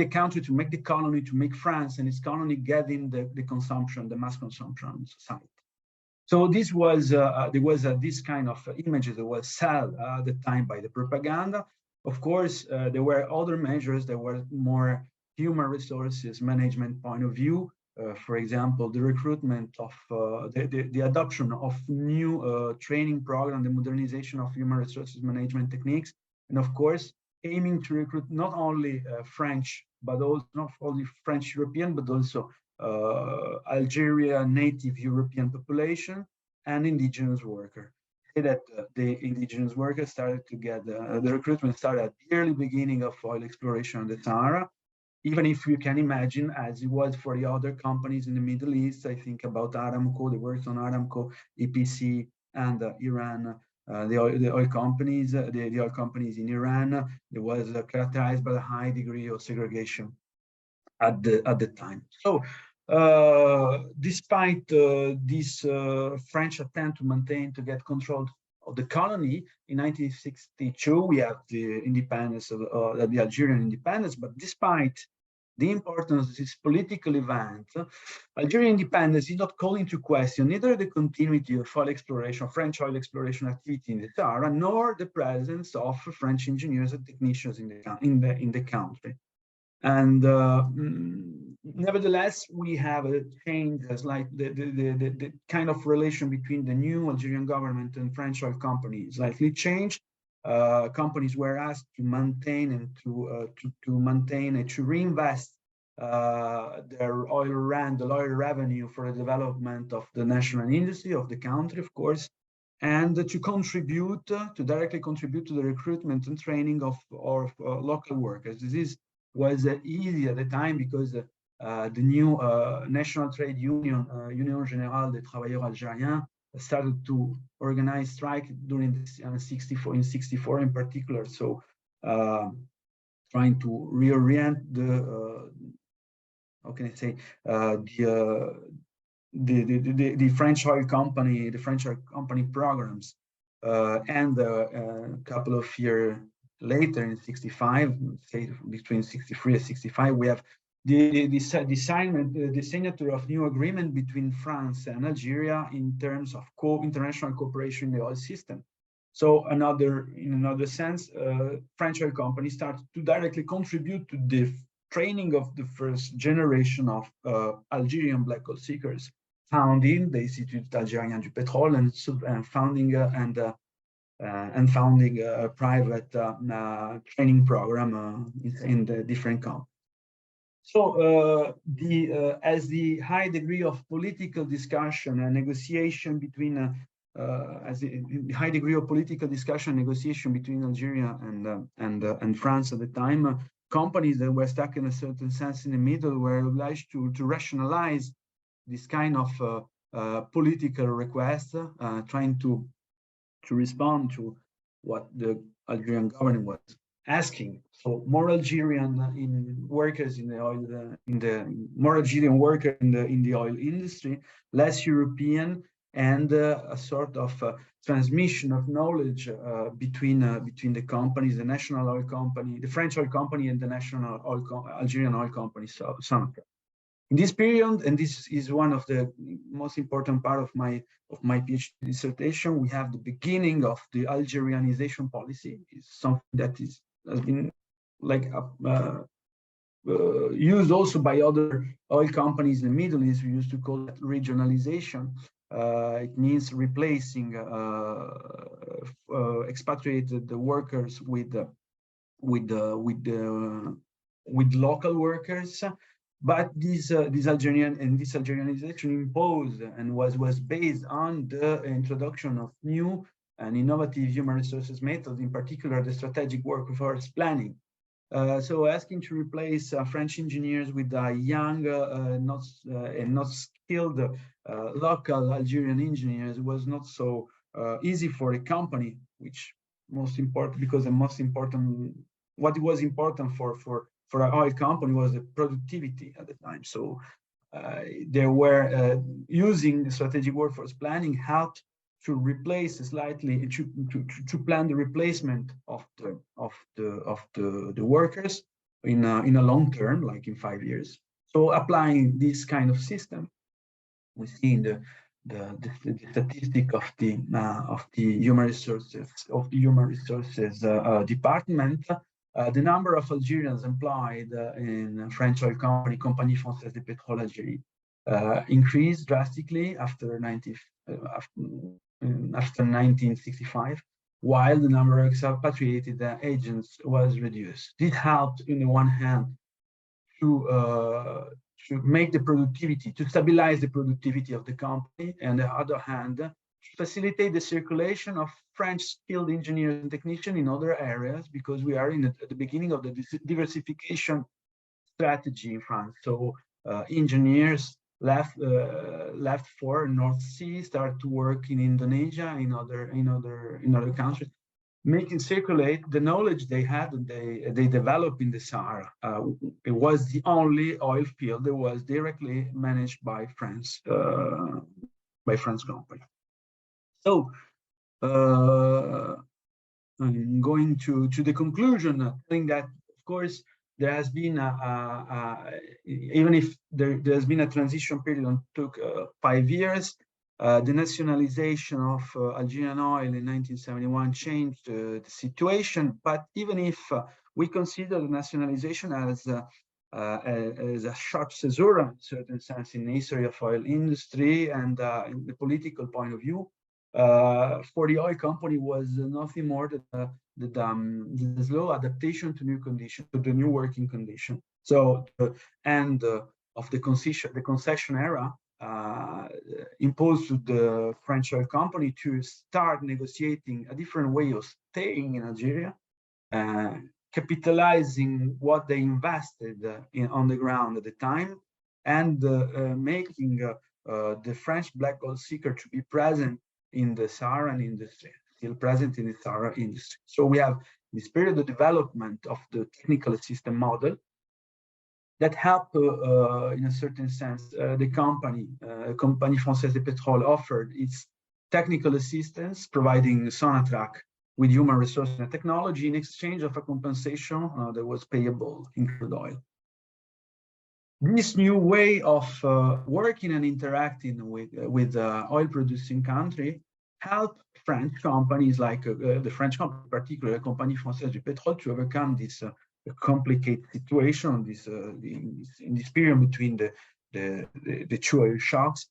country, to make the colony, to make France and its colony get in the consumption, the mass consumption society. So this was there was this kind of images that was sold at the time by the propaganda. Of course, there were other measures that were more human resources management point of view. For example, the recruitment of the adoption of new training program, the modernization of human resources management techniques, and of course, aiming to recruit not only French, but also not only French European, but also Algeria native European population and indigenous worker. That the indigenous workers started to get the recruitment started at the early beginning of oil exploration in the Sahara. Even if you can imagine, as it was for the other companies in the Middle East, I think about Aramco, the works on Aramco, EPC, and Iran, the oil companies in Iran, it was characterized by a high degree of segregation at the time. So, despite this French attempt to get control the colony. In 1962, we have the independence of the Algerian independence. But despite the importance of this political event, Algerian independence is not calling into question neither the continuity of oil exploration, French oil exploration activity in the Sahara, nor the presence of French engineers and technicians in the country. And nevertheless, we have a change, as like the kind of relation between the new Algerian government and French oil companies slightly changed. Companies were asked to maintain and to reinvest their the oil revenue for the development of the national industry of the country, of course, and to directly contribute to the recruitment and training of local workers. This was easy at the time because the new national trade union, Union Générale des Travailleurs Algériens, started to organize strike during in 64 in particular. So trying to reorient the how can I say the French oil company programs, and a couple of years later in 65, say between 63 and 65, we have the signature of new agreement between France and Algeria in terms of international cooperation in the oil system. So in another sense, French oil companies started to directly contribute to the training of the first generation of Algerian black oil seekers, founding the Institut Algérien du Pétrole and founding a private training program in the different countries. So as the high degree of political discussion and negotiation between Algeria and France at the time, companies that were stuck in a certain sense in the middle were obliged to rationalize this kind of political request, trying to respond to what the Algerian government was asking. So more Algerian workers in the oil industry, less European, and a sort of transmission of knowledge between the companies, the national oil company, the French oil company, and the national Algerian oil company, Salamanca. In this period, and this is one of the most important part of my PhD dissertation, we have the beginning of the Algerianization policy. It's something that has been like used also by other oil companies in the Middle East. We used to call that regionalization. It means replacing expatriated workers with local workers. But this Algerianization imposed and was based on the introduction of new and innovative human resources methods, in particular the strategic workforce planning. So asking to replace French engineers with young, not skilled local Algerian engineers was not so easy for a company, which most important, because what was important for an oil company was the productivity at the time. So they were using the strategic workforce planning helped to replace slightly, to plan the replacement of the workers in a long term, like in 5 years. So applying this kind of system, we see in the statistic of the human resources department. The number of Algerians employed in French oil company, Compagnie Française de Pétrole Algérie, increased drastically after 1965, while the number of expatriated agents was reduced. This helped, on the one hand, to make the productivity, to stabilize the productivity of the company, and on the other hand, to facilitate the circulation of French skilled engineers and technicians in other areas, because we are at the beginning of the diversification strategy in France. So engineers left for North Sea, start to work in Indonesia, in other countries, making circulate the knowledge they had and they developed in the Sahara. It was the only oil field that was directly managed by France company. So I'm going to the conclusion, saying that, of course, there has been even if there's been a transition period that took 5 years, the nationalization of Algerian oil in 1971 changed the situation. But even if we consider the nationalization as a sharp caesura, in a certain sense, in the history of oil industry and in the political point of view, for the oil company was nothing more than the slow adaptation to new conditions, to the new working condition. So the end of the concession era imposed to the French oil company to start negotiating a different way of staying in Algeria, capitalizing what they invested on the ground at the time, and making the French black gold seeker to be present in the Saharan industry, still present in the Saharan industry. So we have this period of development of the technical system model that helped, in a certain sense, the company, Compagnie Française de Pétrole, offered its technical assistance, providing Sonatrach with human resources and technology in exchange of a compensation that was payable in crude oil. This new way of working and interacting with oil-producing country helped French companies like the French company, particularly Compagnie Française du Pétrole, to overcome this complicated situation in this period between the two oil shocks,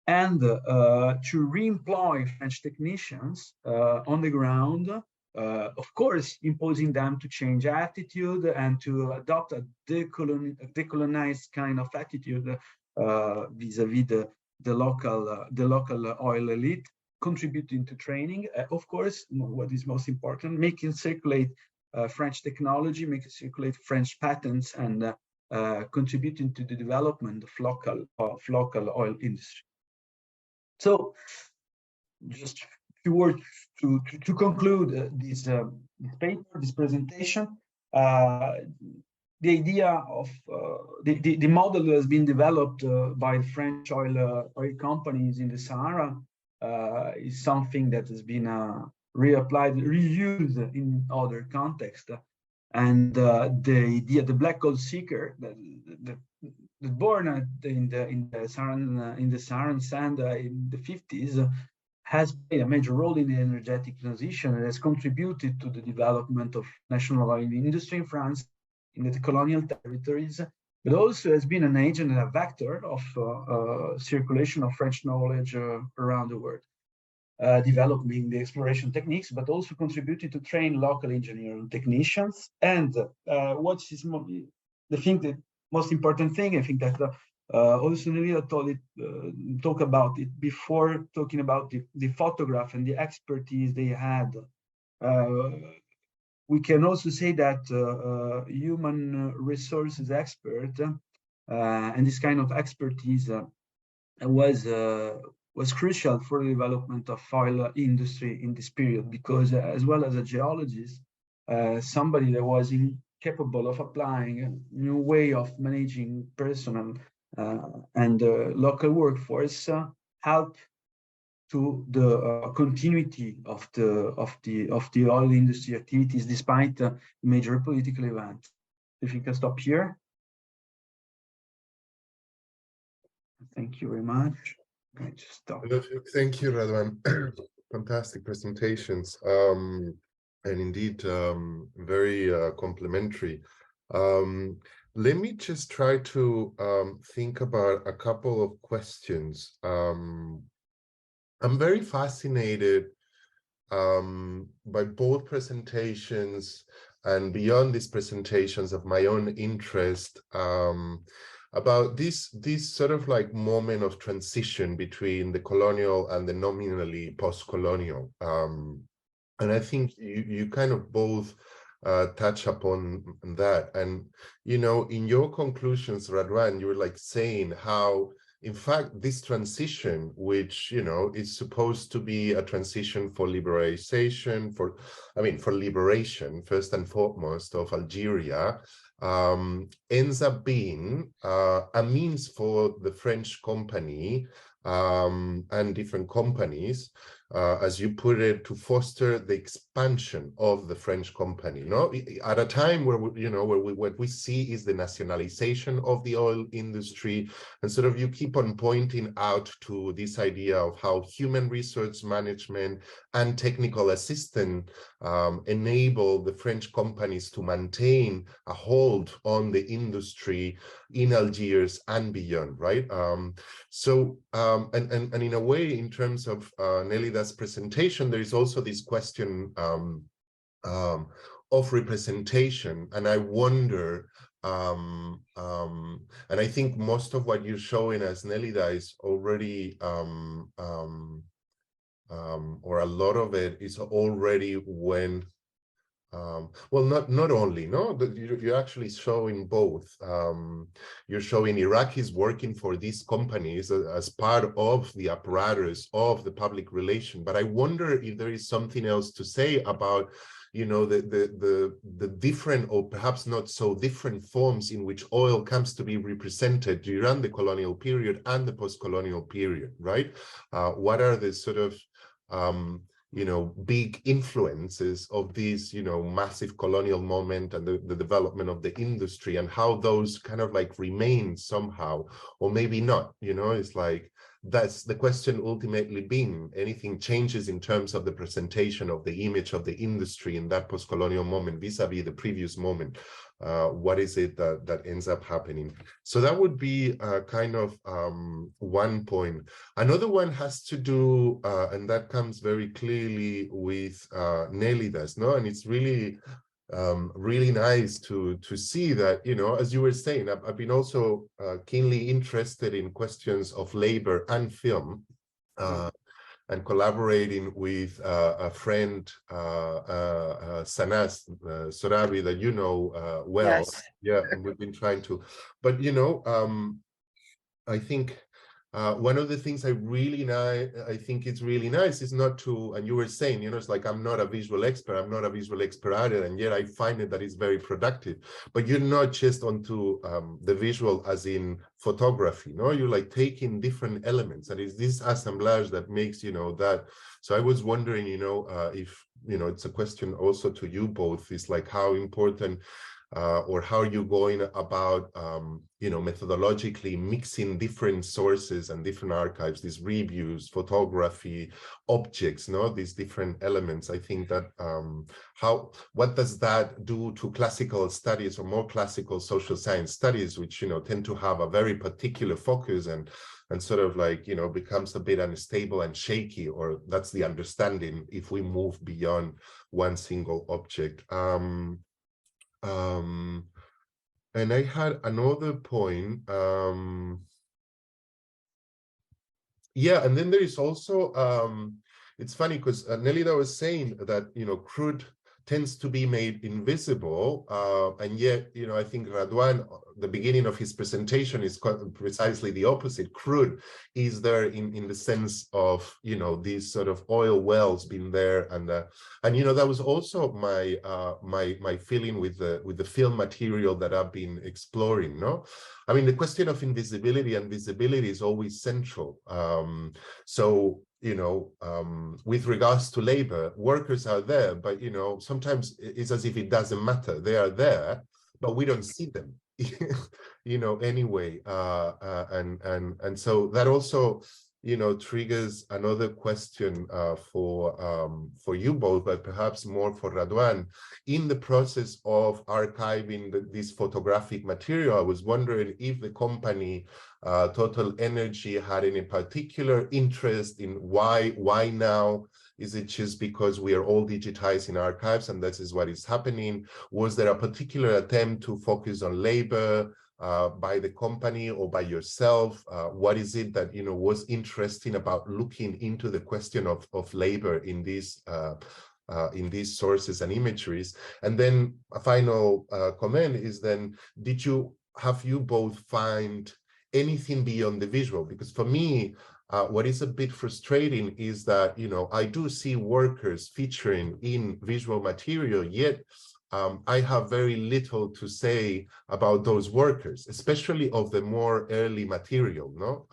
and to re-employ French technicians on the ground, of course, imposing them to change attitude and to adopt a decolonized kind of attitude vis-a-vis the local oil elite, contributing to training. Of course, what is most important, making circulate French technology, making circulate French patents, and contributing to the development of local oil industry. So, just a few words to conclude this paper, this presentation. The idea of the model that has been developed by the French oil companies in the Sahara is something that has been reapplied, reused in other contexts. And the idea, the black gold seeker, that born in the Saharan sand in the 50s, has played a major role in the energetic transition and has contributed to the development of national oil industry in France, in the colonial territories, but also has been an agent and a vector of circulation of French knowledge around the world, developing the exploration techniques, but also contributed to train local engineering technicians. And what is the most important thing, I think that also Nelida talk about it before, talking about the photograph and the expertise they had. We can also say that human resources expert and this kind of expertise was crucial for the development of oil industry in this period, because as well as a geologist, somebody that was capable of applying a new way of managing personnel and local workforce helped to the continuity of the oil industry activities despite major political events. If you can stop here. Thank you very much. Okay, just stop. Thank you, Radouan. Fantastic presentations, and indeed very complimentary. Let me just try to think about a couple of questions. I'm very fascinated by both presentations, and beyond these presentations of my own interest about this sort of like moment of transition between the colonial and the nominally post-colonial. And I think you kind of both touch upon that. And, you know, in your conclusions, Radouan, you were like saying how, in fact, this transition, which, you know, is supposed to be a transition for liberation, for liberation, first and foremost, of Algeria, ends up being a means for the French company and different companies, as you put it, to foster the expansion of the French company. No, at a time where what we see is the nationalization of the oil industry, and sort of you keep on pointing out to this idea of how human resource management and technical assistance enable the French companies to maintain a hold on the industry in Algiers and beyond, right? And in a way, in terms of Nelida's presentation, there is also this question of representation, and I wonder, and I think most of what you're showing as Nelida is already, or a lot of it is already when. Well, not only, no, you're actually showing both. You're showing Iraqis working for these companies as part of the apparatus of the public relation. But I wonder if there is something else to say about, the different, or perhaps not so different, forms in which oil comes to be represented during the colonial period and the post-colonial period, right? What are the sort of big influences of this, massive colonial moment and the development of the industry, and how those kind of like remain somehow, or maybe not, it's like, that's the question ultimately being, anything changes in terms of the presentation of the image of the industry in that post-colonial moment vis-a-vis the previous moment. What is it that ends up happening? So that would be kind of one point. Another one has to do, and that comes very clearly with Nelida's, no? And it's really, really nice to see that, as you were saying, I've been also keenly interested in questions of labor and film. And collaborating with a friend, Sanas Sorabi, that well. Yes. Yeah, and we've been trying to, but I think one of the things I think it's really nice is not to, and you were saying, it's like, I'm not a visual expert either, and yet I find it that it's very productive. But you're not just onto the visual as in photography, no? You're like taking different elements, and it's this assemblage that makes, that. So I was wondering, if, it's a question also to you both, is like how important or how are you going about, methodologically mixing different sources and different archives, these reviews, photography, objects, these different elements. I think that what does that do to classical studies, or more classical social science studies, which, tend to have a very particular focus and sort of like, becomes a bit unstable and shaky, or that's the understanding if we move beyond one single object. And I had another point. Yeah, and then there is also, it's funny because Nelida was saying that, crude tends to be made invisible, and yet, I think Radouan, the beginning of his presentation is precisely the opposite. Crude is there in the sense of, these sort of oil wells being there, and that was also my my feeling with the film material that I've been exploring. No, I mean, the question of invisibility and visibility is always central. So, with regards to labor, workers are there, but, sometimes it's as if it doesn't matter. They are there, but we don't see them, anyway. And so that also, triggers another question for you both, but perhaps more for Radouan. In the process of archiving this photographic material, I was wondering if the company Total Energy had any particular interest in why now? Is it just because we are all digitizing archives and this is what is happening? Was there a particular attempt to focus on labor by the company or by yourself? What is it that was interesting about looking into the question of labor in these sources and imageries? And then a final comment is then, have you both find anything beyond the visual? Because for me, what is a bit frustrating is that, I do see workers featuring in visual material, yet I have very little to say about those workers, especially of the more early material, no?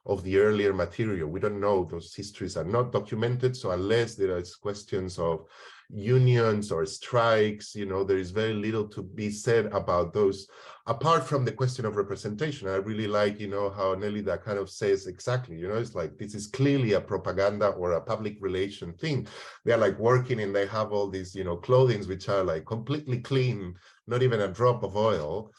Of the earlier material. We don't know, those histories are not documented. So unless there is questions of unions or strikes, you know, there is very little to be said about those, apart from the question of representation. I really like, you know, how Nelida kind of says exactly, you know, it's like, this is clearly a propaganda or a public relation thing. They're like working and they have all these, you know, clothings which are like completely clean, not even a drop of oil,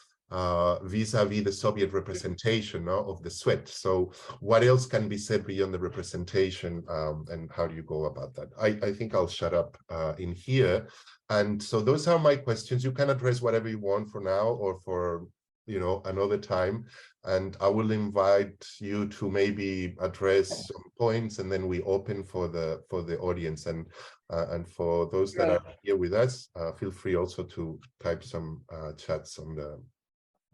vis-a-vis the Soviet representation, no, of the sweat. So what else can be said beyond the representation, and how do you go about that? I think I'll shut up in here. And so those are my questions. You can address whatever you want for now or for, you know, another time. And I will invite you to maybe address some points, and then we open for the audience. And for those that are here with us, feel free also to type some chats on the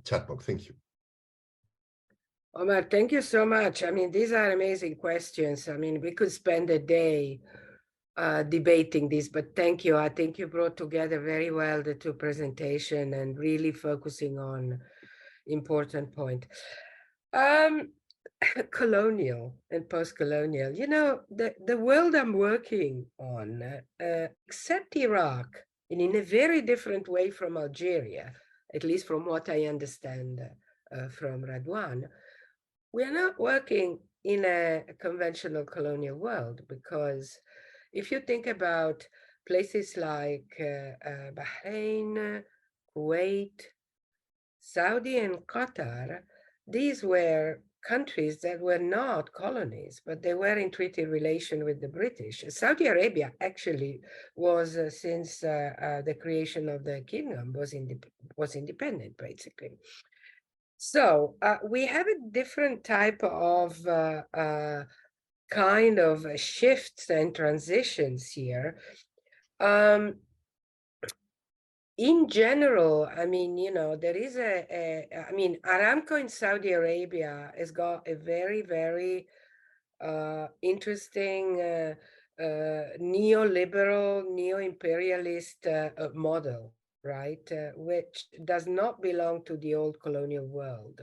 chat box. Thank you. Omar, thank you so much. I mean, these are amazing questions. I mean, we could spend a day debating this, but thank you. I think you brought together very well the two presentations and really focusing on important point. Colonial and post-colonial, you know, the world I'm working on, except Iraq, and in a very different way from Algeria, at least from what I understand from Radouan, we are not working in a conventional colonial world, because if you think about places like Bahrain, Kuwait, Saudi and Qatar, these were countries that were not colonies, but they were in treaty relation with the British. Saudi Arabia actually was, since the creation of the kingdom, was independent, basically. So we have a different type of kind of shifts and transitions here. In general, I mean, you know, there is I mean, Aramco in Saudi Arabia has got a very, very interesting neoliberal, neo-imperialist model, right? Which does not belong to the old colonial world.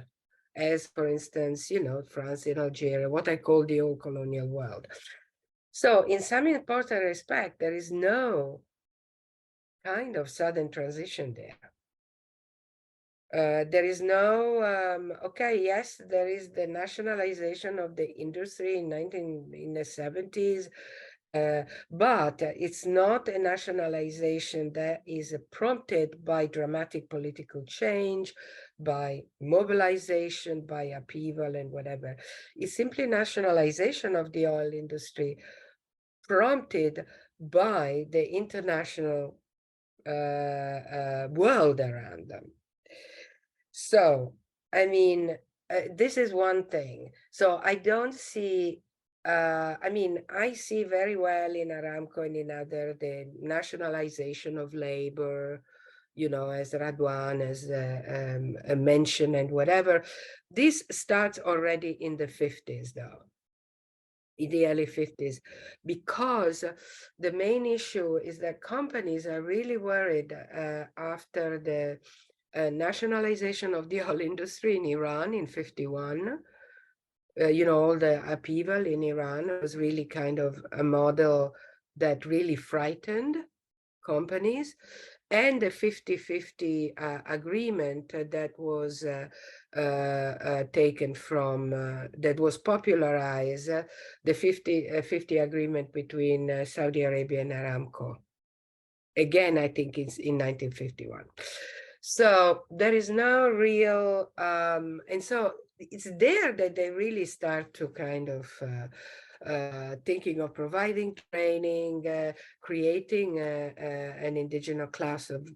As, for instance, you know, France and Algeria, what I call the old colonial world. So in some important respect, there is no kind of sudden transition there. There is no, okay, yes, there is the nationalization of the industry in the 70s, but it's not a nationalization that is prompted by dramatic political change, by mobilization, by upheaval and whatever. It's simply nationalization of the oil industry prompted by the international world around them. So, I mean, this is one thing. So I don't see, I mean, I see very well in Aramco and in other, the nationalization of labor, you know, as Radouan has mentioned and whatever. This starts already in the 50s, though. In the early 50s, because the main issue is that companies are really worried after the nationalization of the oil industry in Iran in 51. You know, all the upheaval in Iran was really kind of a model that really frightened companies. And the 50-50 agreement that was taken from, that was popularized, the 50-50 agreement between Saudi Arabia and Aramco. Again, I think it's in 1951. So there is no real, and so it's there that they really start to kind of thinking of providing training, creating an indigenous class of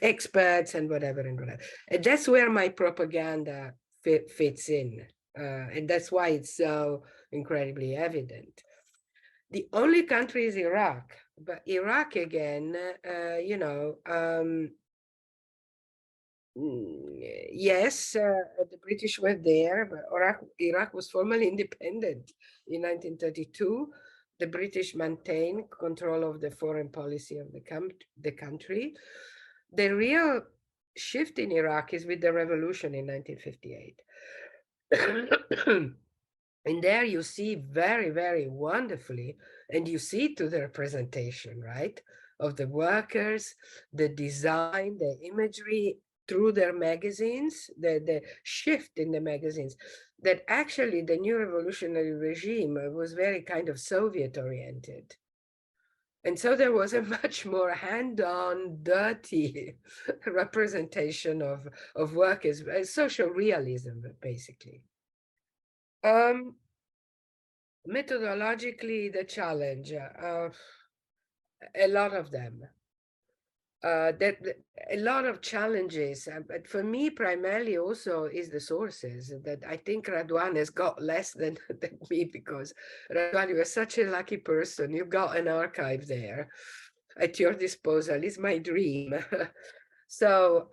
experts and whatever and whatever. And that's where my propaganda fits in. And that's why it's so incredibly evident. The only country is Iraq, but Iraq again, you know, yes, the British were there, but Iraq was formally independent in 1932. the British maintain control of the foreign policy of the country. The real shift in Iraq is with the revolution in 1958. And there you see very, very wonderfully, and you see to the representation, right, of the workers, the design, the imagery through their magazines, the shift in the magazines, that actually the new revolutionary regime was very kind of Soviet-oriented. And so there was a much more hand-on, dirty representation of workers, social realism, basically. Methodologically, the challenge, a lot of them. A lot of challenges, but for me, primarily also is the sources that I think Radouan has got less than me, because Radouan, you are such a lucky person. You've got an archive there at your disposal. It's my dream. So,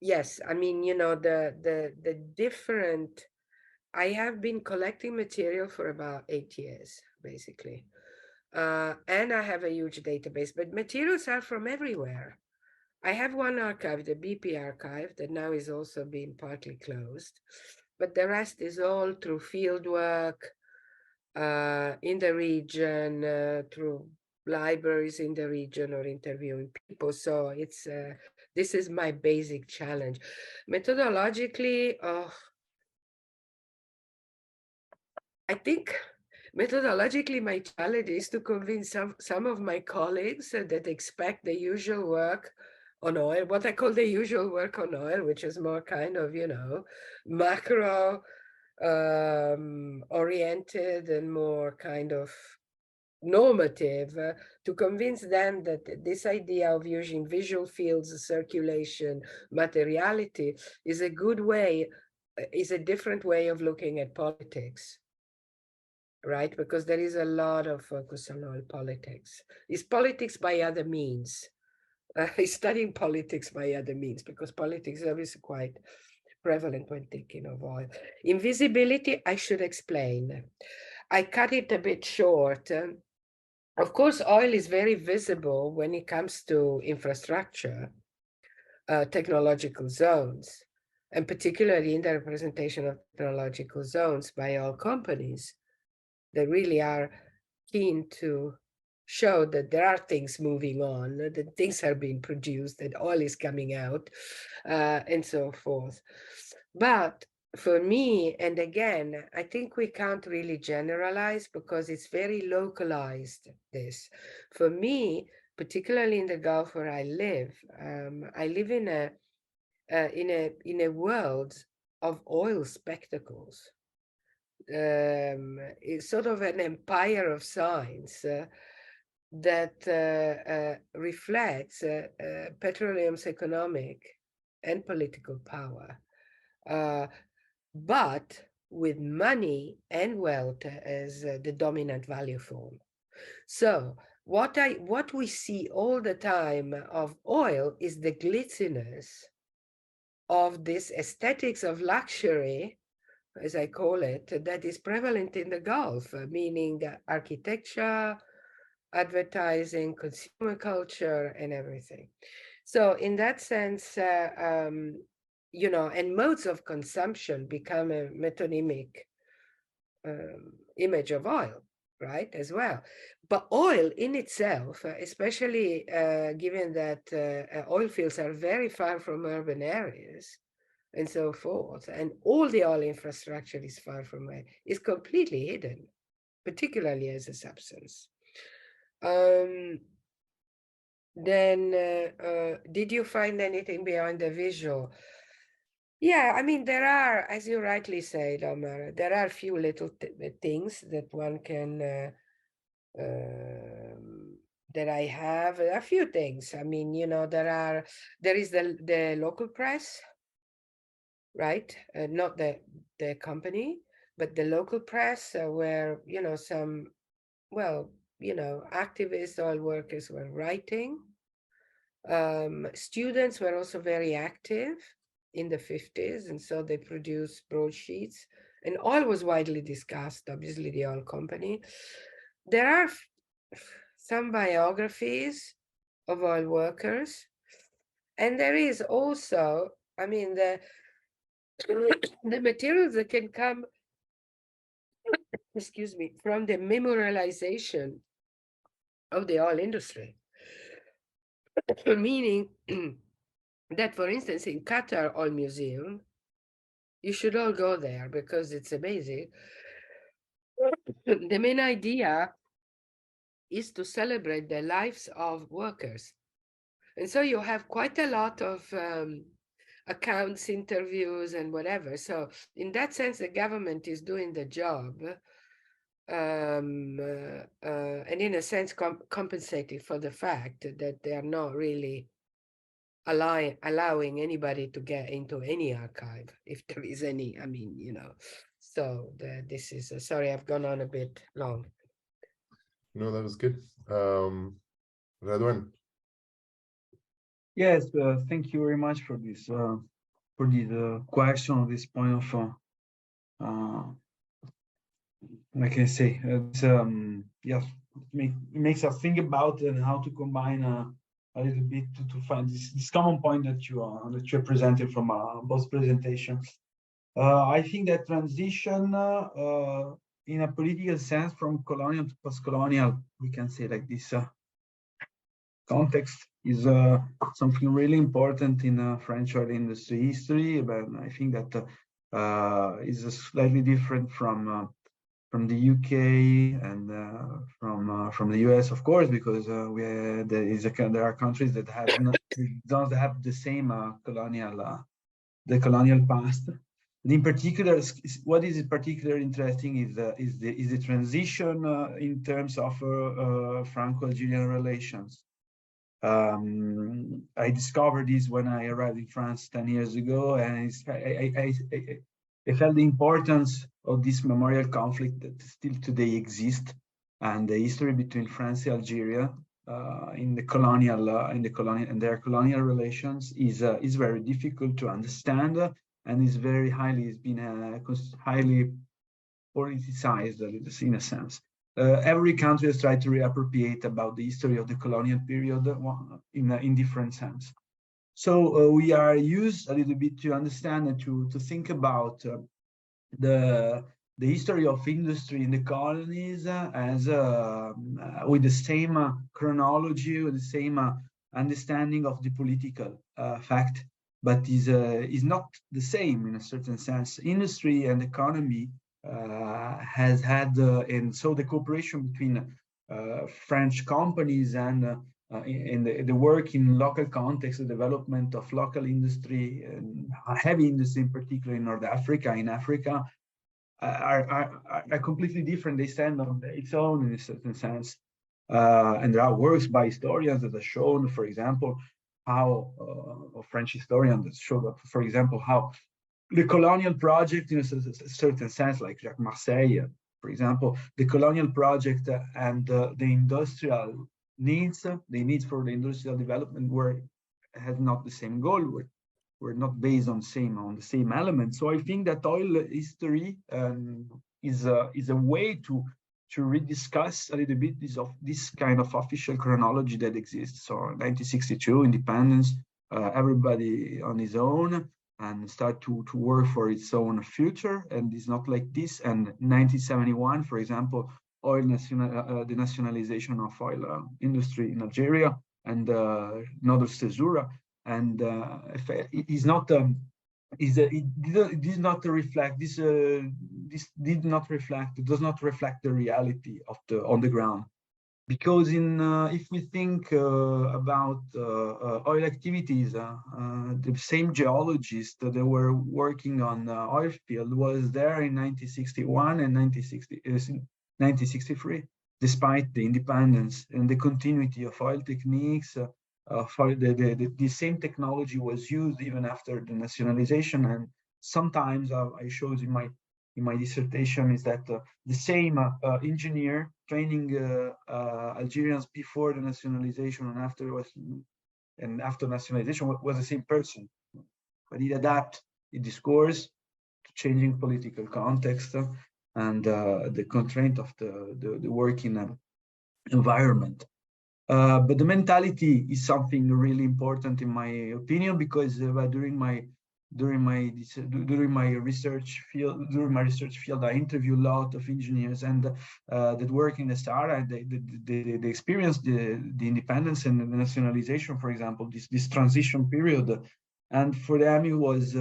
yes, I mean, you know, the different, I have been collecting material for about 8 years, basically. And I have a huge database, but materials are from everywhere. I have one archive, the BP archive, that now is also being partly closed, but the rest is all through field work in the region, through libraries in the region, or interviewing people. So it's this is my basic challenge. Methodologically, I think methodologically, my challenge is to convince some of my colleagues that expect the usual work on oil, what I call the usual work on oil, which is more kind of, you know, macro oriented and more kind of normative, to convince them that this idea of using visual fields, circulation, materiality is a good way, is a different way of looking at politics. Right, because there is a lot of focus on oil politics. It's politics by other means. It's studying politics by other means, because politics is obviously quite prevalent when thinking of oil. Invisibility, I should explain. I cut it a bit short. Of course, oil is very visible when it comes to infrastructure, technological zones, and particularly in the representation of technological zones by oil companies. They really are keen to show that there are things moving on, that things are being produced, that oil is coming out, and so forth. But for me, and again, I think we can't really generalize because it's very localized, this. For me, particularly in the Gulf where I live in a world of oil spectacles. It's sort of an empire of science that reflects petroleum's economic and political power, but with money and wealth as the dominant value form. So what we see all the time of oil is the glitziness of this aesthetics of luxury, as I call it, that is prevalent in the Gulf, meaning architecture, advertising, consumer culture, and everything. So in that sense, you know, and modes of consumption become a metonymic image of oil, right, as well. But oil in itself, especially given that oil fields are very far from urban areas, and so forth, and all the oil infrastructure is far from it, is completely hidden, particularly as a substance. Then, did you find anything beyond the visual? Yeah, I mean, there are, as you rightly said, Omar, there are a few little things that one can, that I have, a few things. I mean, you know, there is the local press, right? Not the company, but the local press, where, you know, some, well, you know, activists, oil workers were writing. Students were also very active in the 50s, and so they produced broadsheets, and oil was widely discussed, obviously the oil company. there are some biographies of oil workers, and there is also, I mean, the materials that can come, excuse me, from the memorialization of the oil industry. Meaning that, for instance, in Qatar Oil Museum, you should all go there because it's amazing. The main idea is to celebrate the lives of workers. And so you have quite a lot of accounts, interviews, and whatever. So in that sense, the government is doing the job, and in a sense compensating for the fact that they are not really allowing anybody to get into any archive, if there is any, I mean, you know. So this is, sorry, I've gone on a bit long. No, that was good. Radouan. Yes, thank you very much for this question, this point of like I say, it's yes, it makes us think about how to combine a little bit to find this common point that you're presenting from both presentations. I think that transition in a political sense from colonial to post-colonial, we can say like this, context is something really important in French oil industry history, but I think that is slightly different from the UK and from the US, of course, because there are countries that don't have the same colonial past. And in particular, what is particularly interesting is the transition in terms of Franco-Algerian relations. I discovered this when I arrived in France 10 years ago, and I felt the importance of this memorial conflict that still today exists, and the history between France and Algeria in their colonial relations is very difficult to understand, and is very highly highly politicized in a sense. Every country has tried to reappropriate about the history of the colonial period in different sense. So we are used a little bit to understand and to think about the history of industry in the colonies as with the same chronology, with the same understanding of the political fact, but is not the same in a certain sense. Industry and economy has had, and so the cooperation between French companies and the work in local context, the development of local industry and heavy industry, in particular in North Africa, are completely different. They stand on its own in a certain sense. And there are works by historians that have shown, for example, how French historians that showed up, for example, how the colonial project, in a certain sense, like Jacques Marseille, for example, the colonial project and the industrial needs, the needs for the industrial development had not the same goal, were not based on the same elements. So I think that oil history is a way to rediscuss a little bit this kind of official chronology that exists. So 1962, independence, everybody on his own, and start to work for its own future, and it's not like this. And 1971, for example, the nationalization of oil industry in Algeria and another caesura, and it is not it does not reflect the reality of on the ground. Because if we think about oil activities, the same geologists that they were working on the oil field was there in 1961 and 1963, despite the independence and the continuity of oil techniques. The same technology was used even after the nationalization, and sometimes I showed in my dissertation is that the same engineer training Algerians before the nationalization and after nationalization was the same person, but it adapted the discourse to changing political context and the constraint of the working environment. But the mentality is something really important in my opinion, because during my research field, I interview a lot of engineers and that work in the start. They experienced the independence and the nationalization, for example, this transition period, and for them it was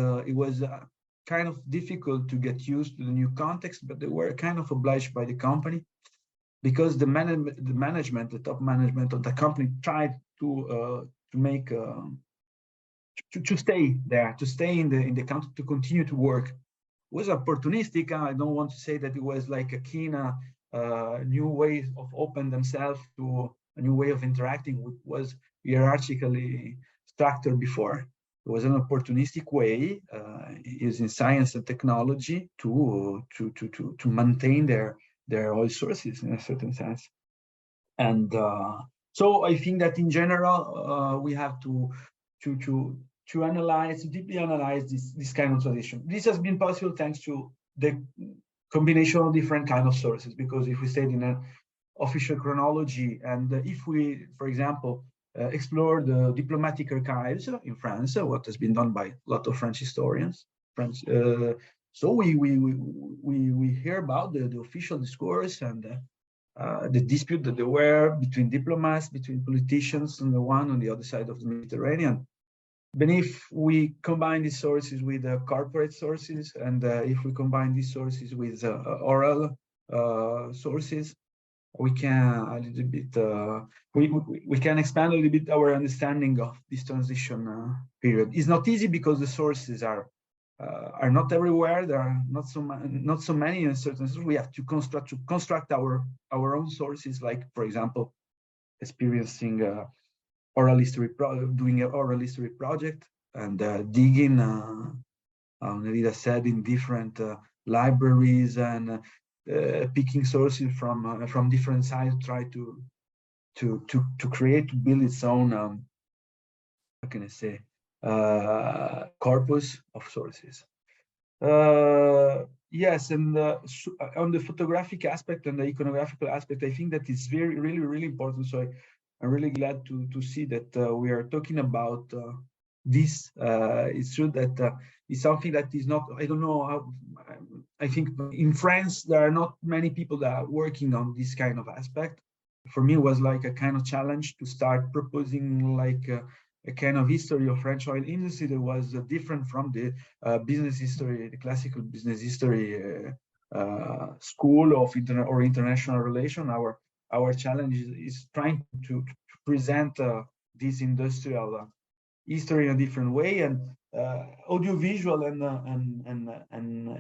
kind of difficult to get used to the new context, but they were kind of obliged by the company, because the management, the top management of the company tried to make to stay there, to stay in the country, to continue to work. It was opportunistic. I don't want to say that it was like a keen new way of open themselves to a new way of interacting, which was hierarchically structured before. It was an opportunistic way using science and technology to maintain their oil sources in a certain sense. And so I think that in general we have to deeply analyze this kind of tradition. This has been possible thanks to the combination of different kind of sources, because if we stayed in an official chronology, and if we, for example, explore the diplomatic archives in France, what has been done by a lot of French historians, so we hear about the official discourse and the dispute that there were between diplomats, between politicians on the one, on the other side of the Mediterranean. But if we combine these sources with corporate sources, and if we combine these sources with oral sources, we can a little bit we can expand a little bit our understanding of this transition period. It's not easy because the sources are not everywhere. There are not so many in certain sources. We have to construct our own sources, like, for example, experiencing doing an oral history project, and digging, Nelida said, in different libraries, and picking sources from different sides, try to build its own how can I say, corpus of sources. Yes, and on the photographic aspect and the iconographical aspect, I think that is really important. So I'm really glad to see that we are talking about this. It's true that it's something that is not, I don't know how, I think in France there are not many people that are working on this kind of aspect. For me, it was like a kind of challenge to start proposing like a kind of history of French oil industry that was different from the business history, the classical business history school of international relation. Our challenge is trying to present this industrial history in a different way, and audiovisual and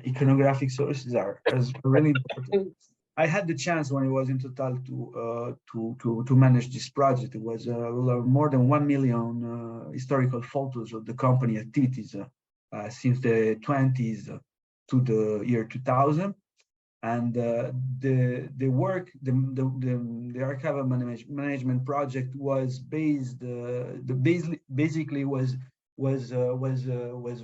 iconographic sources are really important. I had the chance when I was in Total to manage this project. It was more than 1 million historical photos of the company activities since the 20s to the year 2000. And the work, the archival management project was basically was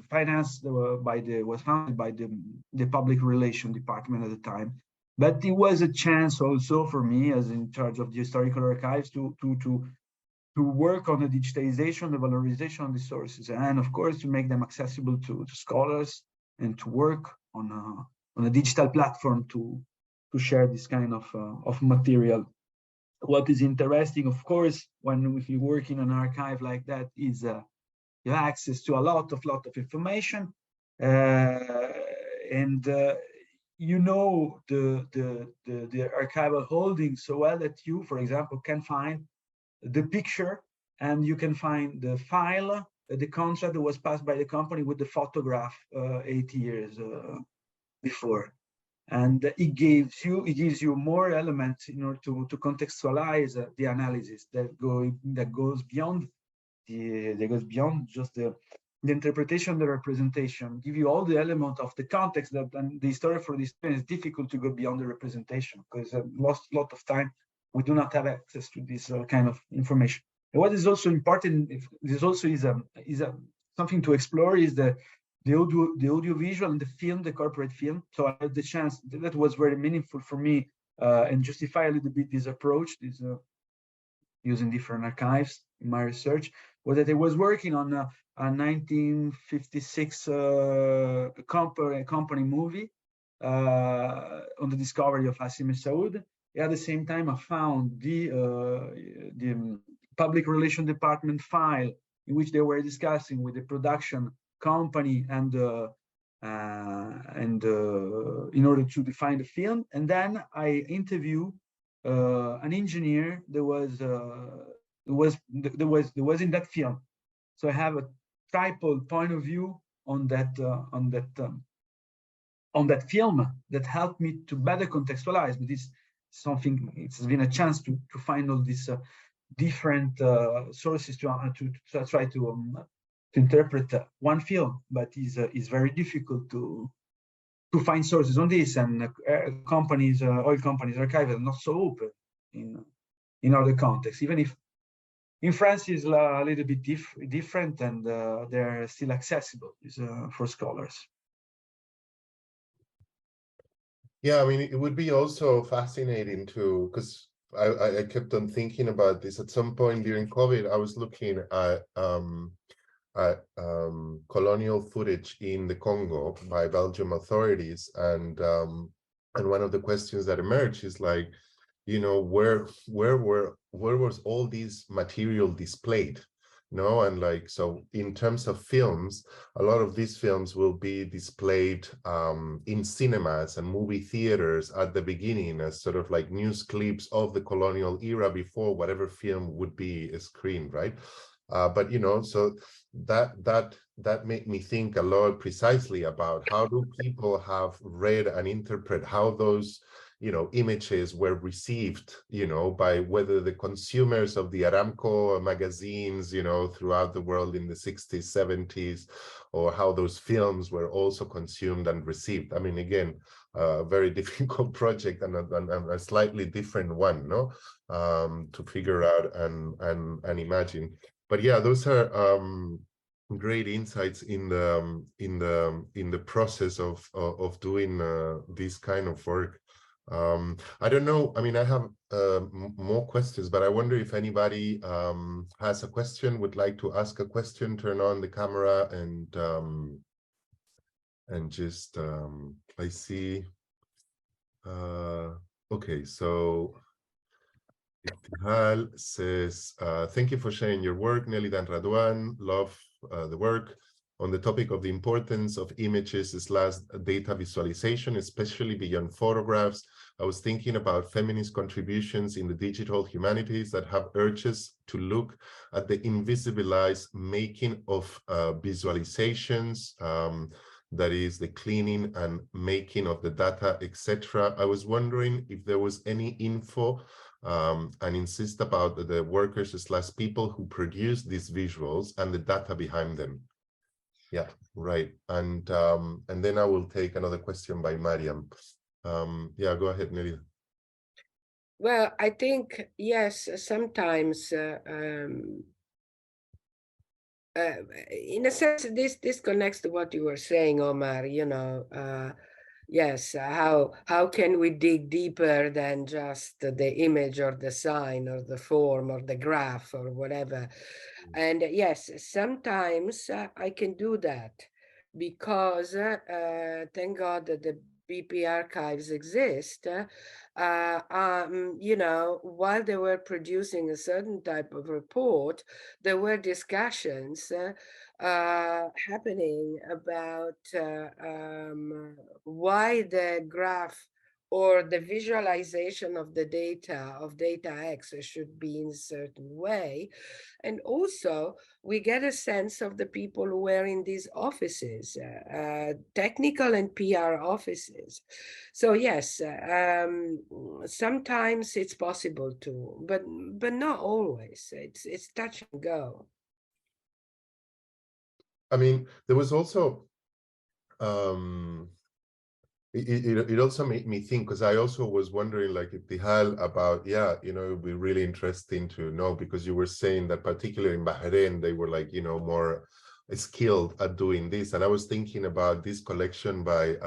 financed was founded by the public relation department at the time. But it was a chance also for me, as in charge of the historical archives, to work on the digitization, the valorization of the sources, and of course to make them accessible to scholars, and to work on a digital platform to share this kind of material. What is interesting, of course, if you work in an archive like that, is you have access to a lot of information, and you know the archival holdings so well that you, for example, can find the picture, and you can find the file, the contract that was passed by the company with the photograph 8 years before, and it gives you more elements in order to contextualize the analysis that goes beyond just the interpretation, the representation. Give you all the element of the context that, and the story for this is difficult to go beyond the representation, because a lot of time we do not have access to this kind of information. And what is also important, this also is something to explore, is the the audiovisual and the film, the corporate film. So I had the chance, that was very meaningful for me, and justify a little bit this approach, this using different archives in my research, was that I was working on a 1956 company movie on the discovery of Hassim Saud. At the same time, I found the public relations department file in which they were discussing with the production company and in order to define the film. And then I interview an engineer that was in that film. So I have a triple point of view on that film that helped me to better contextualize. But it's something, it's been a chance to find all these different sources to try to interpret one film, but is very difficult to find sources on this, and companies, oil companies, archives are not so open in other contexts, even if in France is a little bit different, and they're still accessible for scholars. Yeah, I mean, it would be also fascinating to, because I kept on thinking about this. At some point during COVID, I was looking at colonial footage in the Congo by Belgium authorities, and one of the questions that emerged is like, you know, where was all this material displayed? No, and like, so in terms of films, a lot of these films will be displayed in cinemas and movie theaters at the beginning as sort of like news clips of the colonial era before whatever film would be screened, right? But you know, so that made me think a lot precisely about how do people have read and interpret how those, you know, images were received, you know, by whether the consumers of the Aramco magazines, you know, throughout the world in the 60s, 70s, or how those films were also consumed and received. I mean, again, a very difficult project and a slightly different one, no, to figure out and imagine. But yeah, those are great insights in the process of doing this kind of work. I don't know, I mean, I have more questions, but I wonder if anybody has a question, would like to ask a question, turn on the camera and just I see okay, so Iftihal says, thank you for sharing your work, Nelida and Radouan. Love the work on the topic of the importance of images / data visualization, especially beyond photographs. I was thinking about feminist contributions in the digital humanities that have urges to look at the invisibilized making of visualizations, that is the cleaning and making of the data, etc. I was wondering if there was any info and insist about the workers / people who produce these visuals and the data behind them. Yeah, right. And then I will take another question by Mariam. Yeah, go ahead, Nelida. Well, I think, yes, sometimes in a sense, this connects to what you were saying, Omar, you know, yes, how can we dig deeper than just the image or the sign or the form or the graph or whatever? And yes, sometimes I can do that because thank God that the BP archives exist. You know, while they were producing a certain type of report, there were discussions happening about why the graph or the visualization of the data of data X should be in a certain way. And also, we get a sense of the people who were in these offices, technical and PR offices. So yes, sometimes it's possible to, but not always. It's touch and go. I mean, there was also it also made me think, because I also was wondering, like, Iftihal, about, yeah, you know, it'd be really interesting to know, because you were saying that particularly in Bahrain, they were like, you know, more skilled at doing this. And I was thinking about this collection by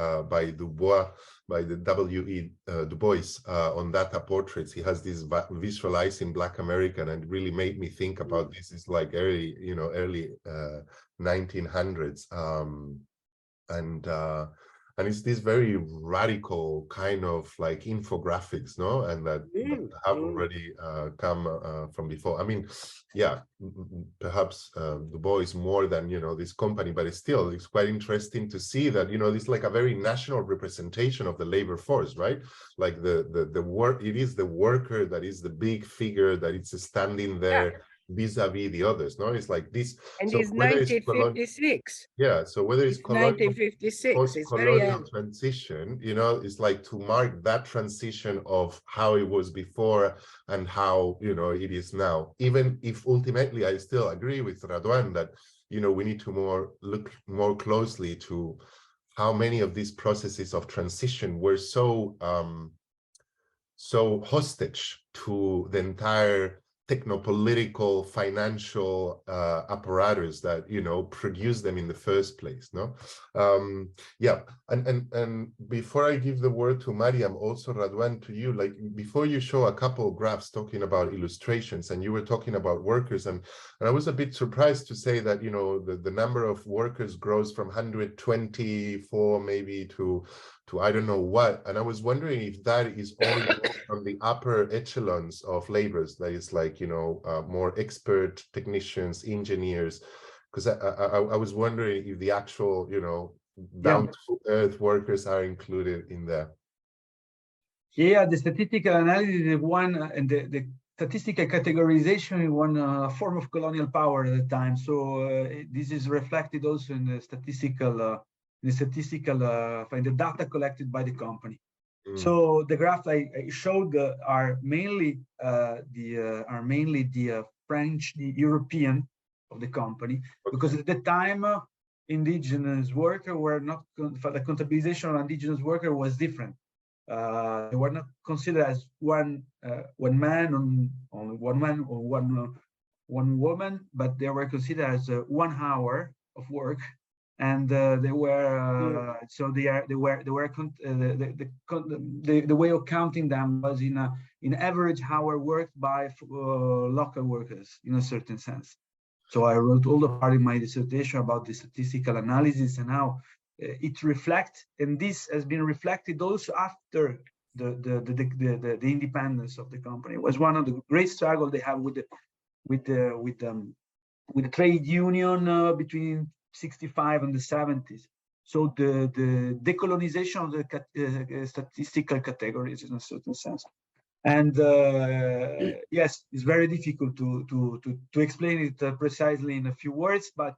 Dubois, by the W.E. Du Bois, on data portraits. He has this visualizing Black American, and it really made me think about this. It's like early 1900s, and it's this very radical kind of like infographics, no? And that have already come from before. I mean, yeah, perhaps Du Bois more than, this company, but it's quite interesting to see that, it's like a very national representation of the labor force, right? Like the work, it is the worker that is the big figure that is standing there vis-a-vis the others, no? It's like this. And so it's 1956. Yeah, so whether it's colonial, 1956, it's very post-colonial transition, it's like to mark that transition of how it was before and how, it is now. Even if ultimately I still agree with Radouan that, we need to look more closely to how many of these processes of transition were so hostage to the entire technopolitical, financial apparatus that produce them in the first place. No, yeah. And before I give the word to Mariam, also Radouan, to you, like before you show a couple of graphs talking about illustrations, and you were talking about workers, and I was a bit surprised to say that the number of workers grows from 124 maybe to I don't know what, and I was wondering if that is only from the upper echelons of labors, that is like more expert technicians, engineers, because I was wondering if the actual down to earth workers are included in there. Yeah, the statistical analysis is one, and the statistical categorization is one form of colonial power at the time. So this is reflected also in the statistical. In the data collected by the company. So the graph I showed are mainly the French, the European of the company, because at the time indigenous workers were not, for the contabilization of indigenous worker was different. They were not considered as one man or one woman, but they were considered as 1 hour of work. And they were so the way of counting them was in average hour worked by local workers in a certain sense. So I wrote all the part in my dissertation about the statistical analysis and how it reflects, and this has been reflected also after the independence of the company. It was one of the great struggles they have with the trade union between 65 and the 70s. So the decolonization of the statistical categories in a certain sense. And yes, it's very difficult to explain it precisely in a few words, but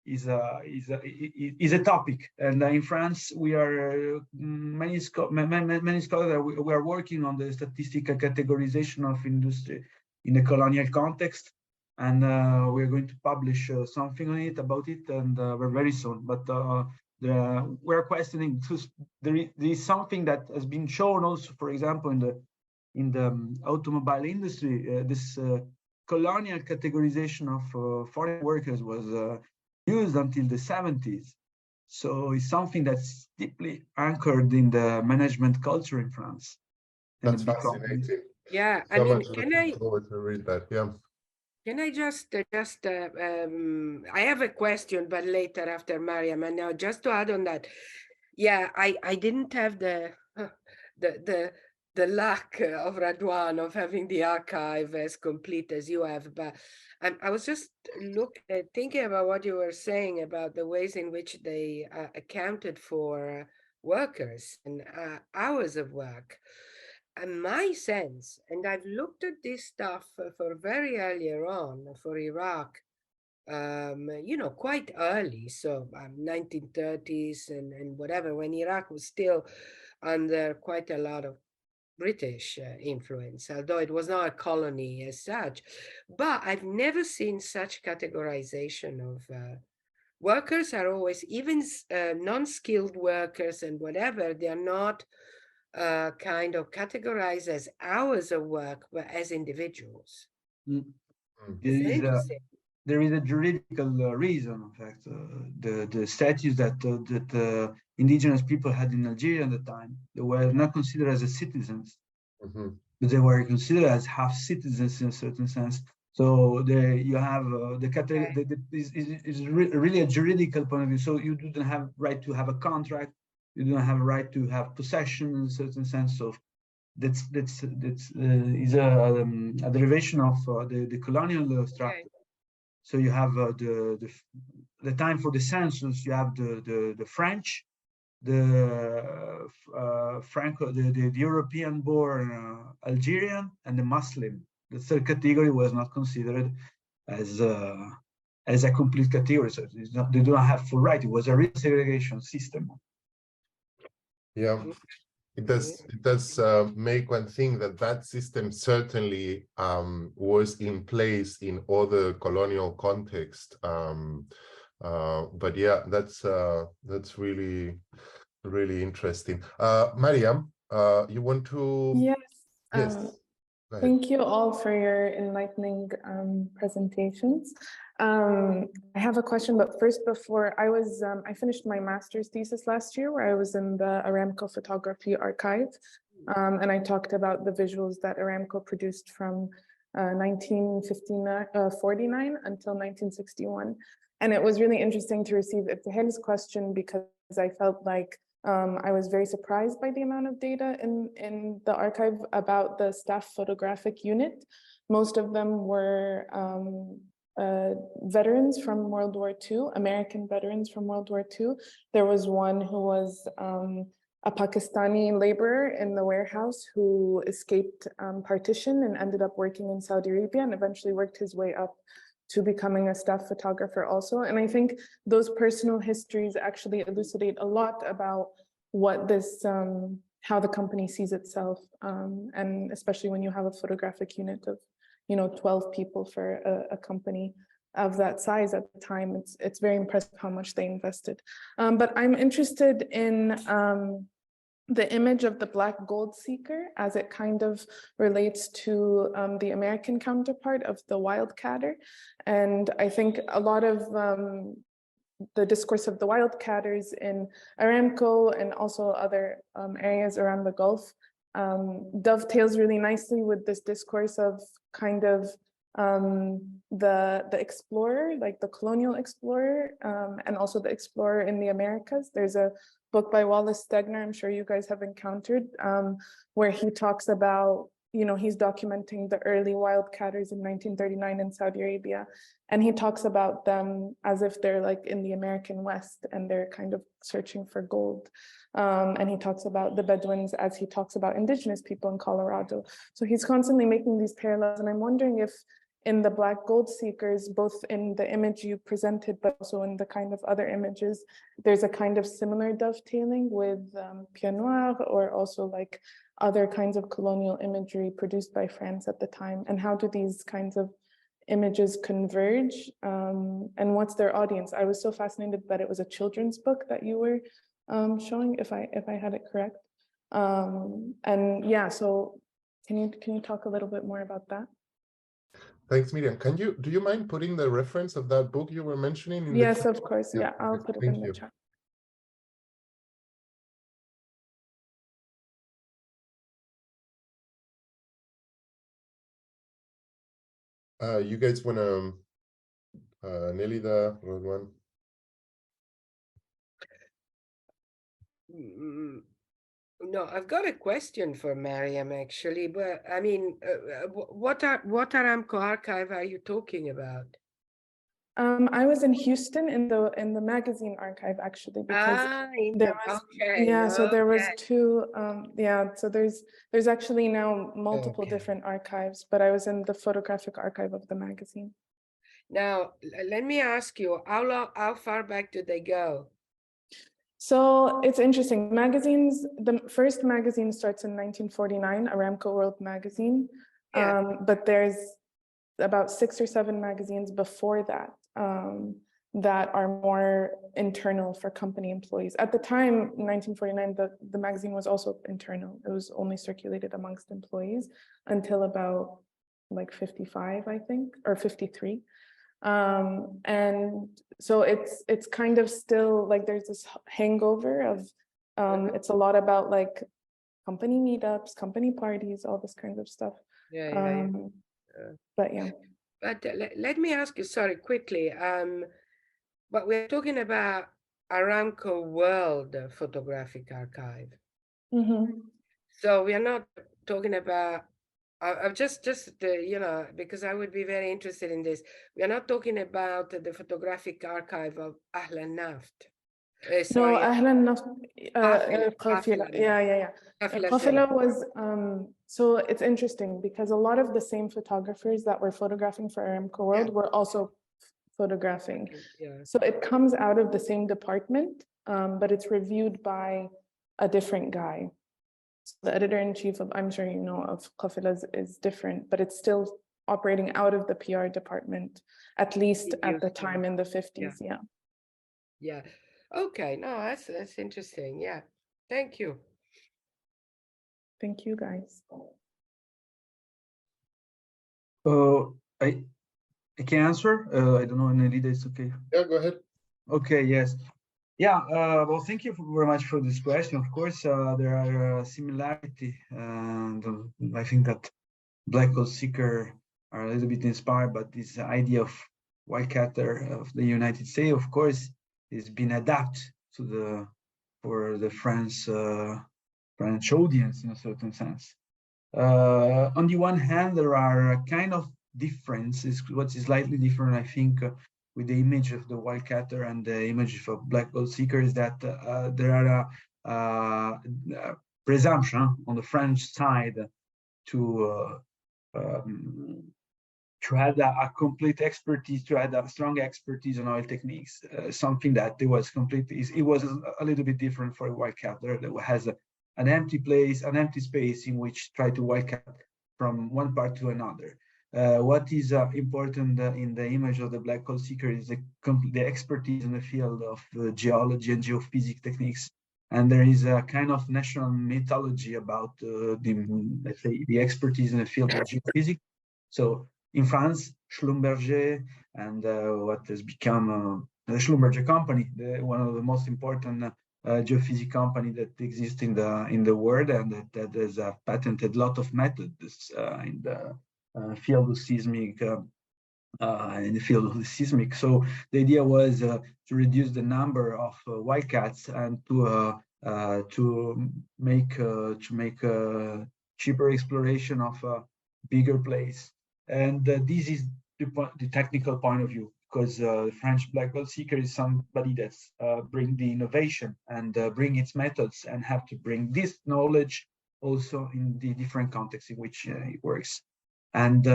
is a topic. And in France, we are many scholars we are working on the statistical categorization of industry in the colonial context. And we're going to publish something on it about it, and very soon. But we're questioning, because there is something that has been shown also, for example, in the automobile industry. This colonial categorization of foreign workers was used until the 70s. So it's something that's deeply anchored in the management culture in France. That's fascinating. Yeah, I mean, can I forward to read that? Yeah. Can I just I have a question, but later after Mariam, and now just to add on that, yeah, I didn't have the luck of Radouan of having the archive as complete as you have, but I was just thinking about what you were saying about the ways in which they accounted for workers and hours of work. And my sense, and I've looked at this stuff for very earlier on for Iraq, quite early, so 1930s and whatever, when Iraq was still under quite a lot of British influence, although it was not a colony as such. But I've never seen such categorization of workers are always, even non-skilled workers and whatever, they are not kind of categorized as hours of work, but as individuals. Interesting. there is a juridical reason. In fact, the status that indigenous people had in Algeria at the time, they were not considered as citizens, but they were considered as half citizens in a certain sense. So you have the category is really a juridical point of view. So you don't have right to have a contract, you don't have a right to have possession in a certain sense. So that's is a derivation of the colonial structure. So you have the time for the census. You have the French, the European-born Algerian, and the Muslim. The third category was not considered as a complete category. So they do not have full right. It was a real segregation system. Yeah. It does make one think that system certainly was in place in other colonial context. But yeah, that's really interesting. Mariam, you want to? Yes. Yes. Thank you all for your enlightening presentations. I have a question, but first, before I finished my master's thesis last year, where I was in the Aramco photography archive, and I talked about the visuals that Aramco produced from 1949 until 1961. And it was really interesting to receive Ibtihal's question, because I felt like I was very surprised by the amount of data in the archive about the staff photographic unit. Most of them were veterans from World War II, American veterans from World War II. There was one who was a Pakistani laborer in the warehouse who escaped partition and ended up working in Saudi Arabia and eventually worked his way up to becoming a staff photographer also. And I think those personal histories actually elucidate a lot about what this, how the company sees itself. And especially when you have a photographic unit of, 12 people for a company of that size at the time, it's very impressive how much they invested. But I'm interested in the image of the black gold seeker as it kind of relates to the American counterpart of the wildcatter. And I think a lot of the discourse of the wildcatters in Aramco and also other areas around the Gulf dovetails really nicely with this discourse of kind of the explorer, like the colonial explorer, and also the explorer in the Americas. There's a book by Wallace Stegner, I'm sure you guys have encountered, where he talks about, he's documenting the early wildcatters in 1939 in Saudi Arabia. And he talks about them as if they're like in the American West and they're kind of searching for gold. And he talks about the Bedouins as he talks about indigenous people in Colorado. So he's constantly making these parallels. And I'm wondering if in the black gold seekers, both in the image you presented, but also in the kind of other images, there's a kind of similar dovetailing with Pied Noir, or also like other kinds of colonial imagery produced by France at the time. And how do these kinds of images converge? And what's their audience? I was so fascinated that it was a children's book that you were showing, if I had it correct. And yeah, so can you talk a little bit more about that? Thanks, Miriam. Do you mind putting the reference of that book you were mentioning in yes, the chat? Of course. Yeah, I'll put it in the chat. You guys want to, Nelida, Radouan? No, I've got a question for Mariam actually, but I mean, what Aramco archive are you talking about? I was in Houston in the magazine archive actually, because so there was two so there's actually now multiple different archives, but I was in the photographic archive of the magazine. Now let me ask you, how far back do they go? So it's interesting. Magazines, the first magazine starts in 1949, Aramco World Magazine, but there's about 6 or 7 magazines before that that are more internal for company employees. At the time, in 1949, the magazine was also internal. It was only circulated amongst employees until about like 55, I think, or 53. And so it's kind of still like there's this hangover of it's a lot about like company meetups, company parties, all this kind of stuff. But yeah. But let me ask you, sorry, quickly. But we're talking about Aramco World Photographic Archive. So we are not talking about. I've just you know, because I would be very interested in this. We are not talking about the photographic archive of Ahl al-Naft. No, Ahlan Qafila. Yeah. Qafila was, so it's interesting because a lot of the same photographers that were photographing for Aramco World were also photographing. So it comes out of the same department, but it's reviewed by a different guy. So the editor-in-chief of, I'm sure you know, of Qafila is different, but it's still operating out of the PR department, at least at the time in the 50s. Yeah. Okay. No, that's interesting. Yeah. Thank you. Thank you, guys. I can answer. I don't know, Nelida, it's okay. Yeah, go ahead. Okay. Yes. Yeah, well, thank you very much for this question. Of course, there are similarity, and I think that Black Gold Seeker are a little bit inspired by this idea of wildcatter of the United States. Of course, it's been adapted to for the French audience in a certain sense. On the one hand, there are kind of differences. What is slightly different, I think, with the image of the wildcatter and the image of Black Gold Seeker is that there are a presumption on the French side to have a complete expertise, to have a strong expertise on oil techniques, something that it was a little bit different for a wildcatter that has an empty place, an empty space in which try to wildcat from one part to another. What is important in the image of the Black Gold Seeker is the expertise in the field of geology and geophysics techniques. And there is a kind of national mythology about let's say, the expertise in the field of geophysics. So in France, Schlumberger and what has become the Schlumberger company, one of the most important geophysics company that exists in the world, and that has patented a lot of methods in the field of seismic. So the idea was to reduce the number of wildcats and to make cheaper exploration of a bigger place. And this is the technical point of view, because the French Black Gold Seeker is somebody that's bring the innovation and bring its methods and have to bring this knowledge also in the different contexts in which it works. And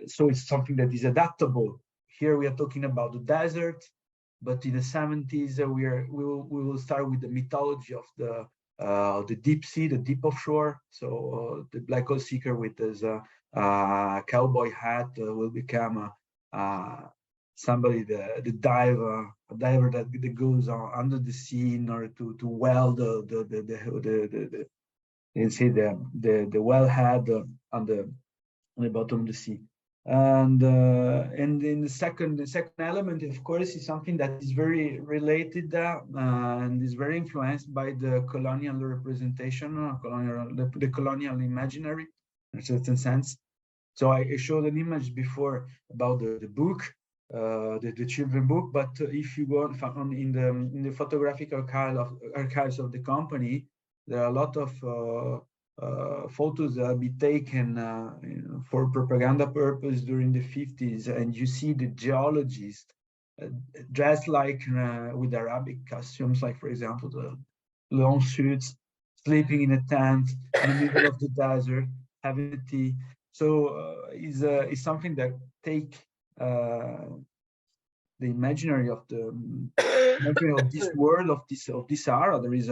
so it's something that is adaptable. Here we are talking about the desert, but in the 70s we will start with the mythology of the deep sea, the deep offshore. So the Black Gold Seeker with his cowboy hat will become somebody, a diver that goes under the sea in order to weld the wellhead on the bottom of the sea. And in the second element, of course, is something that is very related and is very influenced by the colonial representation, the colonial imaginary, in a certain sense. So I showed an image before about the book, the children book. But if you go on in the photographic archives of the company, there are a lot of photos that be taken for propaganda purpose during the 50s, and you see the geologists dressed like with Arabic costumes, like for example the long suits, sleeping in a tent in the middle of the desert, having tea. So is something that take the imaginary of this world, of this Sahara. There is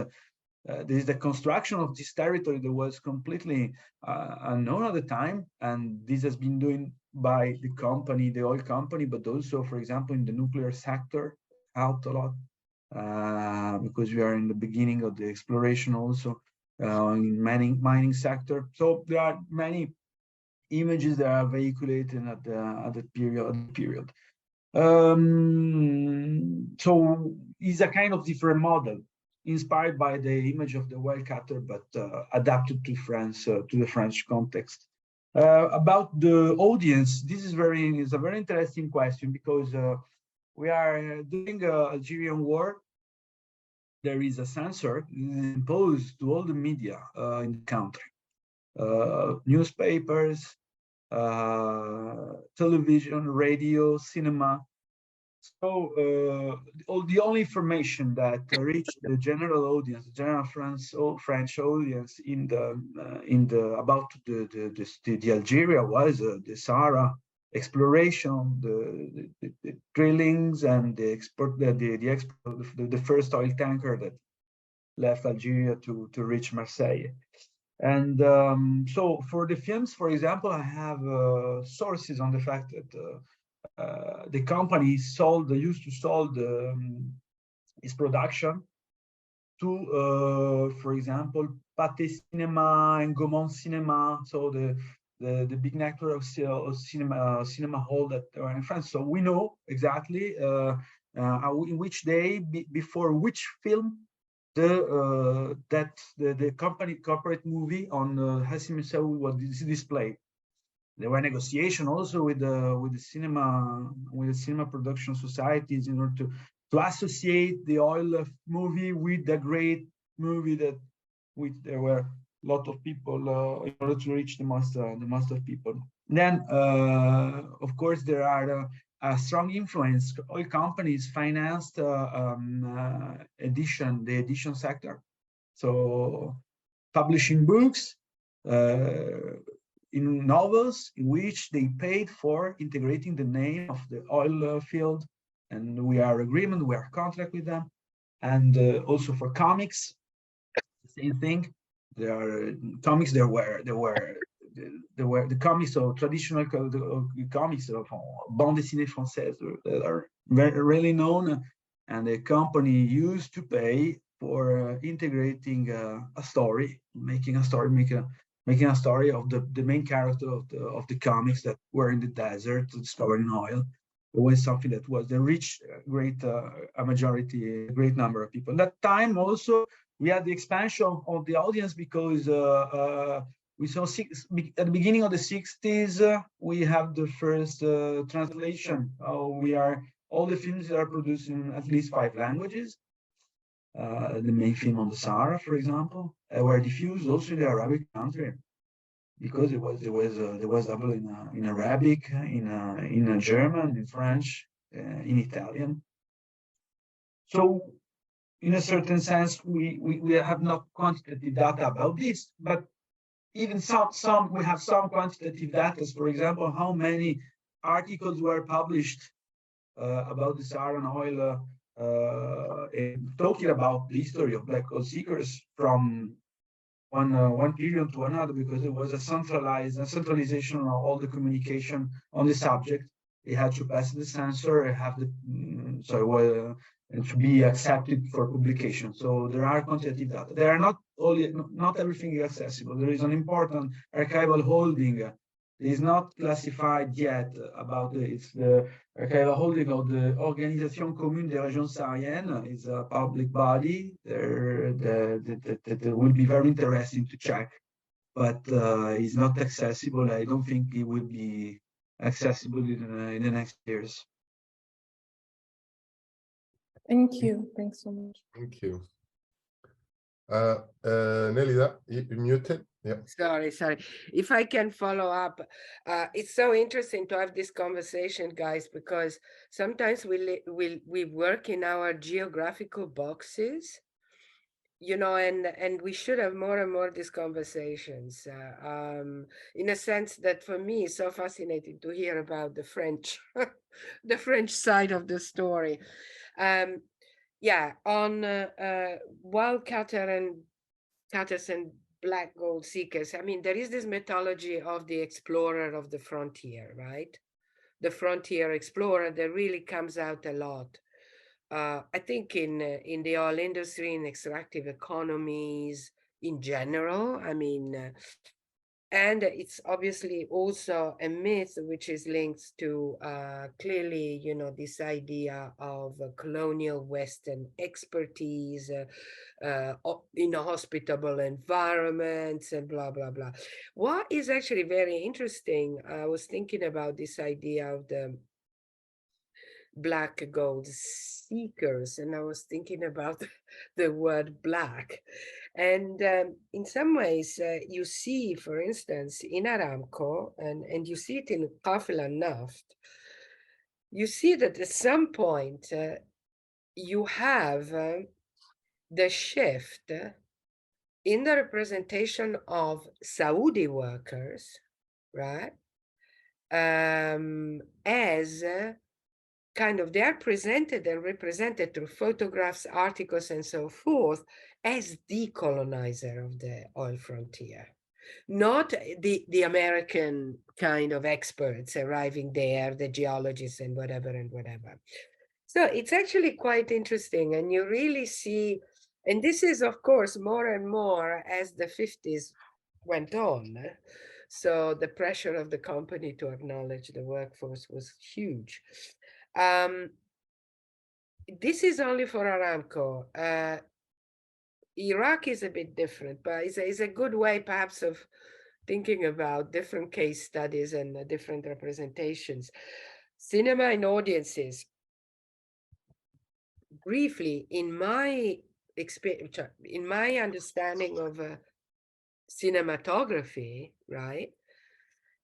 the construction of this territory that was completely unknown at the time, and this has been done by the company, the oil company, but also, for example, in the nuclear sector, helped a lot because we are in the beginning of the exploration also in mining sector. So there are many images that are vehiculated at that period. So it's a kind of different model, inspired by the image of the whale cutter, but adapted to France, to the French context. About the audience, this is a very interesting question, because we are during the Algerian war. There is a censor imposed to all the media in the country, newspapers, television, radio, cinema. So the only information that reached the general audience, the general French audience about the Algeria was the Sahara exploration, the drillings, and the first oil tanker that left Algeria to reach Marseille. And so for the films, for example, I have sources on the fact that the company used to sell its production to, for example, Pathé Cinema and Gaumont Cinema, so the big network of cinema hall that are in France. So we know exactly in which day, before which film, the corporate movie on Hassim Messaoud was displayed. There were negotiations also with the cinema production societies in order to associate the oil movie with the great movie which there were a lot of people in order to reach the most of people. Then, of course, there are a strong influence. Oil companies financed the edition sector, so publishing books, in novels, in which they paid for integrating the name of the oil field, and we are contract with them, and also for comics, same thing. There are comics. There were the comics, or traditional comics of bande dessinée française that are really known, and the company used to pay for integrating a story, making a story of the main character of the comics that were in the desert discovering oil. It was something that was the rich, great a great number of people. At that time also, we had the expansion of the audience, because we saw at the beginning of the 60s, we have the first translation. All the films that are produced in at least 5 languages. The main film on the Sahara, for example, were diffused also in the Arabic country, because there was double in Arabic, in German, in French, in Italian. So, in a certain sense, we have not quantitative data about this, but even we have some quantitative data. For example, how many articles were published about the Saharan oil, talking about the history of black oil seekers from one period to another, because it was a centralization of all the communication on the subject. It had to pass the censor, and to be accepted for publication. So there are quantitative data. There are not everything is accessible. There is an important archival holding. It is not classified yet about it's the archival holding of the Organisation Commune des Régions Sahariennes. Is a public body. That will be very interesting to check, but it's not accessible. I don't think it will be accessible in the next years. Thank you. Thanks so much. Thank you. Nelida, you're muted. Yeah. Sorry. If I can follow up, it's so interesting to have this conversation, guys, because sometimes we work in our geographical boxes, and we should have more and more these conversations. In a sense that for me, it's so fascinating to hear about the French, the French side of the story. Yeah, on wild cutters and black gold seekers. I mean, there is this mythology of the explorer of the frontier, right? The frontier explorer that really comes out a lot. I think in the oil industry, in extractive economies in general. I mean, And it's obviously also a myth which is linked to clearly, you know, this idea of colonial Western expertise in a hospitable environments and blah, blah, blah. What is actually very interesting, I was thinking about this idea of the black gold seekers, and I was thinking about the word black. And in some ways, you see, for instance, in Aramco, and you see it in Qafil al-Naft, you see that at some point you have the shift in the representation of Saudi workers, right, as kind of, they are presented and represented through photographs, articles, and so forth, as the colonizer of the oil frontier, not the American kind of experts arriving there, the geologists and whatever and whatever. So it's actually quite interesting, and you really see, and this is, of course, more and more as the 50s went on. So the pressure of the company to acknowledge the workforce was huge. This is only for Aramco. Iraq is a bit different, but it's a good way perhaps of thinking about different case studies and different representations. Cinema and audiences. Briefly, in my experience, in my understanding of cinematography, right,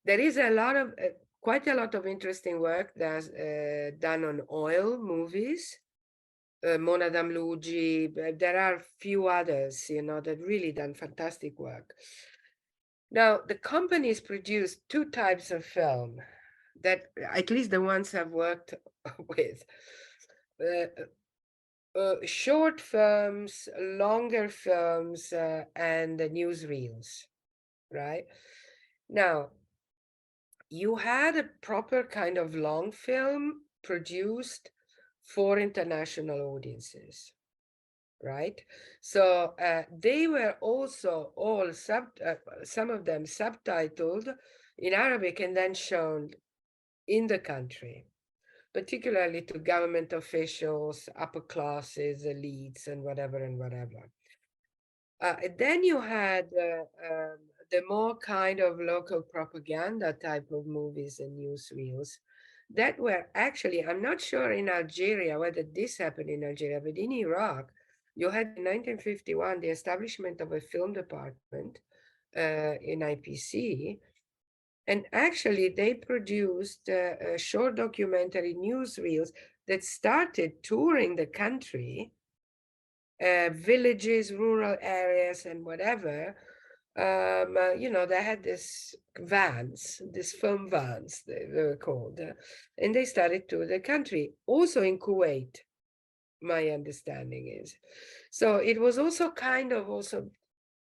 there is a lot of quite a lot of interesting work that's done on oil movies. Monadam Luigi, there are few others, you know, that really done fantastic work. Now, the companies produce two types of film that, at least the ones I've worked with. Short films, longer films, and newsreels, right? Now, you had a proper kind of long film produced for international audiences, right? So they were also all some of them subtitled in Arabic and then shown in the country, particularly to government officials, upper classes, elites, and whatever and whatever. Then you had the more kind of local propaganda type of movies and newsreels that were actually, I'm not sure in Algeria whether this happened in Algeria, but in Iraq, you had in 1951 the establishment of a film department in IPC. And actually, they produced short documentary newsreels that started touring the country, villages, rural areas, and whatever. You know, they had this vans, this film vans, they were called, and they started to the country, also in Kuwait, my understanding is. So it was also kind of also,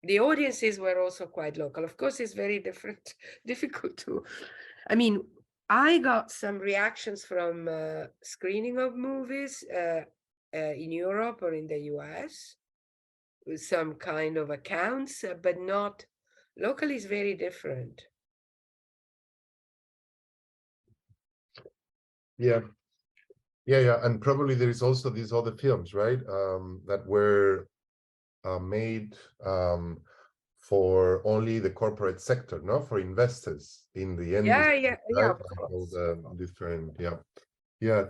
the audiences were also quite local. Of course, it's very difficult to, I mean, I got some reactions from screening of movies in Europe or in the US, with some kind of accounts, but not locally is very different. Yeah. And probably there is also these other films, right, that were made for only the corporate sector, no, for investors in the end. Yeah, right? of course. All the different,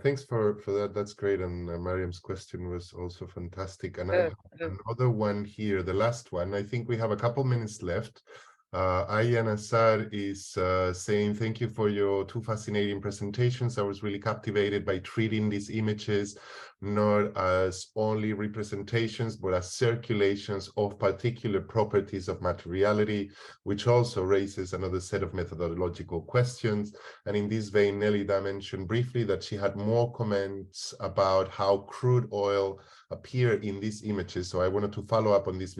thanks for that. That's great. And Mariam's question was also fantastic. And I have another one here, the last one. I think we have a couple minutes left. Ayan Assar is saying, thank you for your two fascinating presentations. I was really captivated by treating these images not as only representations, but as circulations of particular properties of materiality, which also raises another set of methodological questions. And in this vein, Nelida mentioned briefly that she had more comments about how crude oil appeared in these images. So I wanted to follow up on this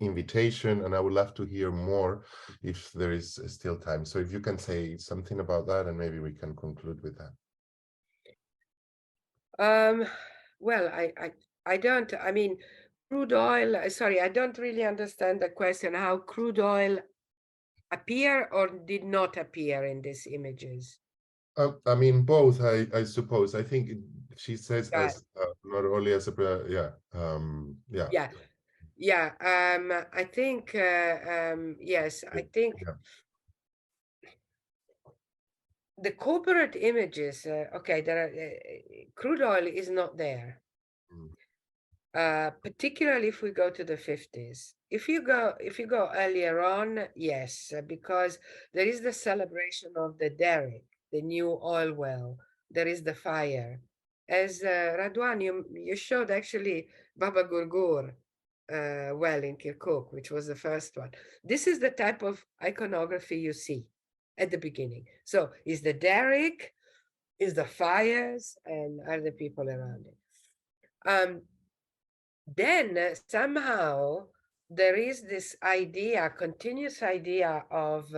invitation, and I would love to hear more if there is still time. So if you can say something about that, and maybe we can conclude with that. Well, I don't, I mean, crude oil, sorry, I don't really understand the question, how crude oil appear or did not appear in these images? I mean, both, I suppose. I think she says Right. as not only as a, yeah. Yeah. Yeah. I think, yes, I think Yeah. the corporate images, okay, there are, crude oil is not there. Particularly if we go to the 50s. If you go earlier on, yes, because there is the celebration of the derrick, the new oil well. There is the fire. As Radouan, you showed actually Baba Gurgur well in Kirkuk, which was the first one. This is the type of iconography you see at the beginning. So is the derrick, is the fires, and are the people around it. Then somehow there is this idea, continuous idea of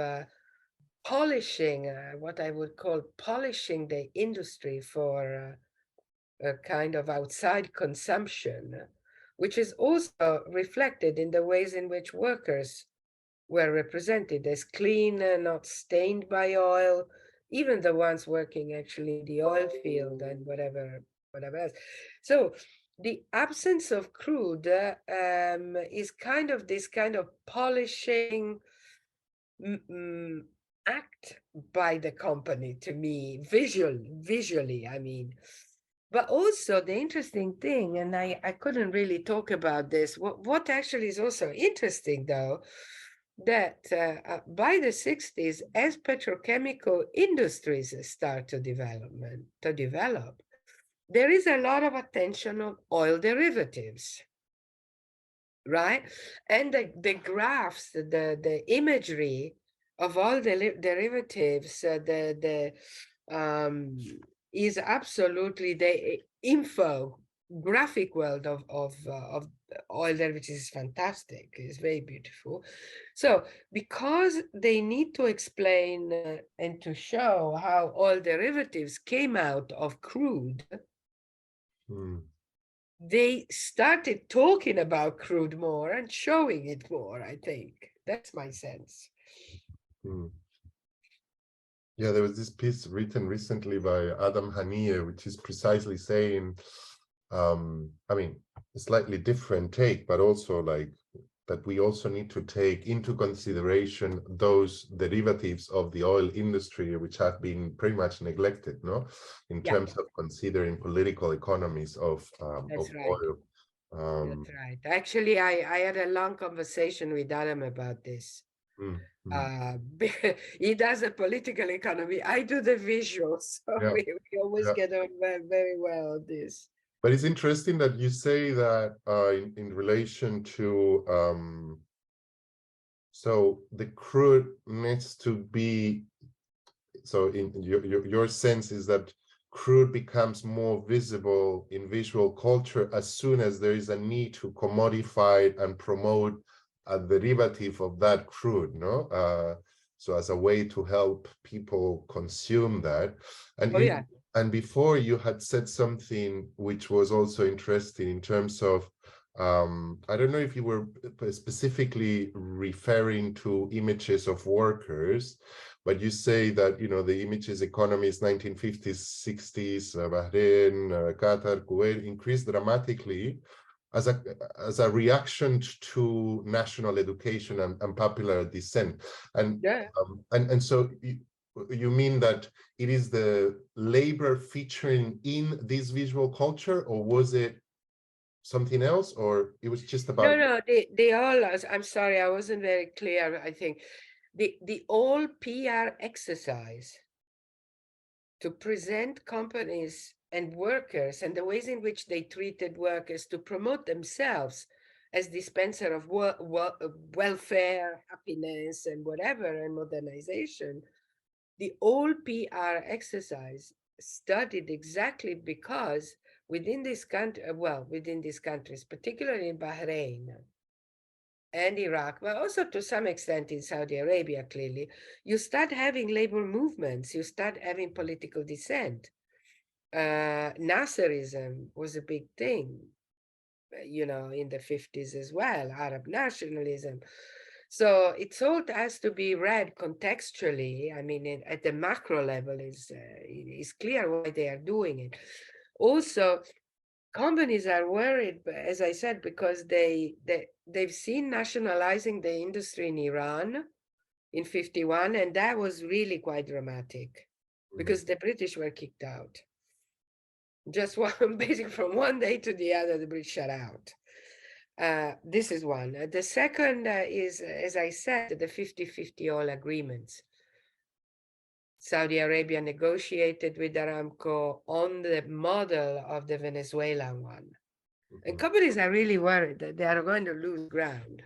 polishing, what I would call polishing the industry for a kind of outside consumption, which is also reflected in the ways in which workers were represented as clean and not stained by oil, even the ones working actually in the oil field and whatever else. So the absence of crude is kind of this kind of polishing act by the company, to me, visually, I mean. But also the interesting thing, and I couldn't really talk about this, what actually is also interesting though, that by the 60s, as petrochemical industries start to develop, there is a lot of attention on oil derivatives, right? And the graphs, the imagery of all the derivatives, is absolutely the graphic world of oil derivatives is fantastic. It's very beautiful. So because they need to explain and to show how oil derivatives came out of crude, they started talking about crude more and showing it more, I think. That's my sense. Yeah, there was this piece written recently by Adam Haniyeh, which is precisely saying, I mean, a slightly different take, but also like that we also need to take into consideration those derivatives of the oil industry, which have been pretty much neglected, no, in terms of considering political economies of oil. That's right. Actually, I had a long conversation with Adam about this. He does a political economy. I do the visuals, so we always get on very well on this. But it's interesting that you say that in relation to so the crude needs to be, so in your sense is that crude becomes more visible in visual culture as soon as there is a need to commodify and promote a derivative of that crude, no? So as a way to help people consume that. And and before you had said something which was also interesting in terms of, I don't know if you were specifically referring to images of workers, but you say that, you know, the images economies 1950s, 60s, Bahrain, Qatar, Kuwait increased dramatically as a reaction to national education and popular dissent. And and so you mean that it is the labor featuring in this visual culture, or was it something else, or it was just about? No, they all, I'm sorry, I wasn't very clear, I think. The all PR exercise to present companies and workers and the ways in which they treated workers to promote themselves as dispenser of welfare, happiness, and whatever, and modernization, the all PR exercise studied exactly because within this country, within these countries, particularly in Bahrain and Iraq, but also to some extent in Saudi Arabia, clearly, you start having labor movements, you start having political dissent. Nasserism was a big thing, you know, in the 50s as well, Arab nationalism. So it all has to be read contextually. I mean, at the macro level is clear why they are doing it. Also, companies are worried, as I said, because they've seen nationalizing the industry in Iran in 1951, and that was really quite dramatic because the British were kicked out. Just one, basically from one day to the other, the British shut out. This is one. The second is, as I said, the 50-50 oil agreements. Saudi Arabia negotiated with Aramco on the model of the Venezuelan one. And companies are really worried that they are going to lose ground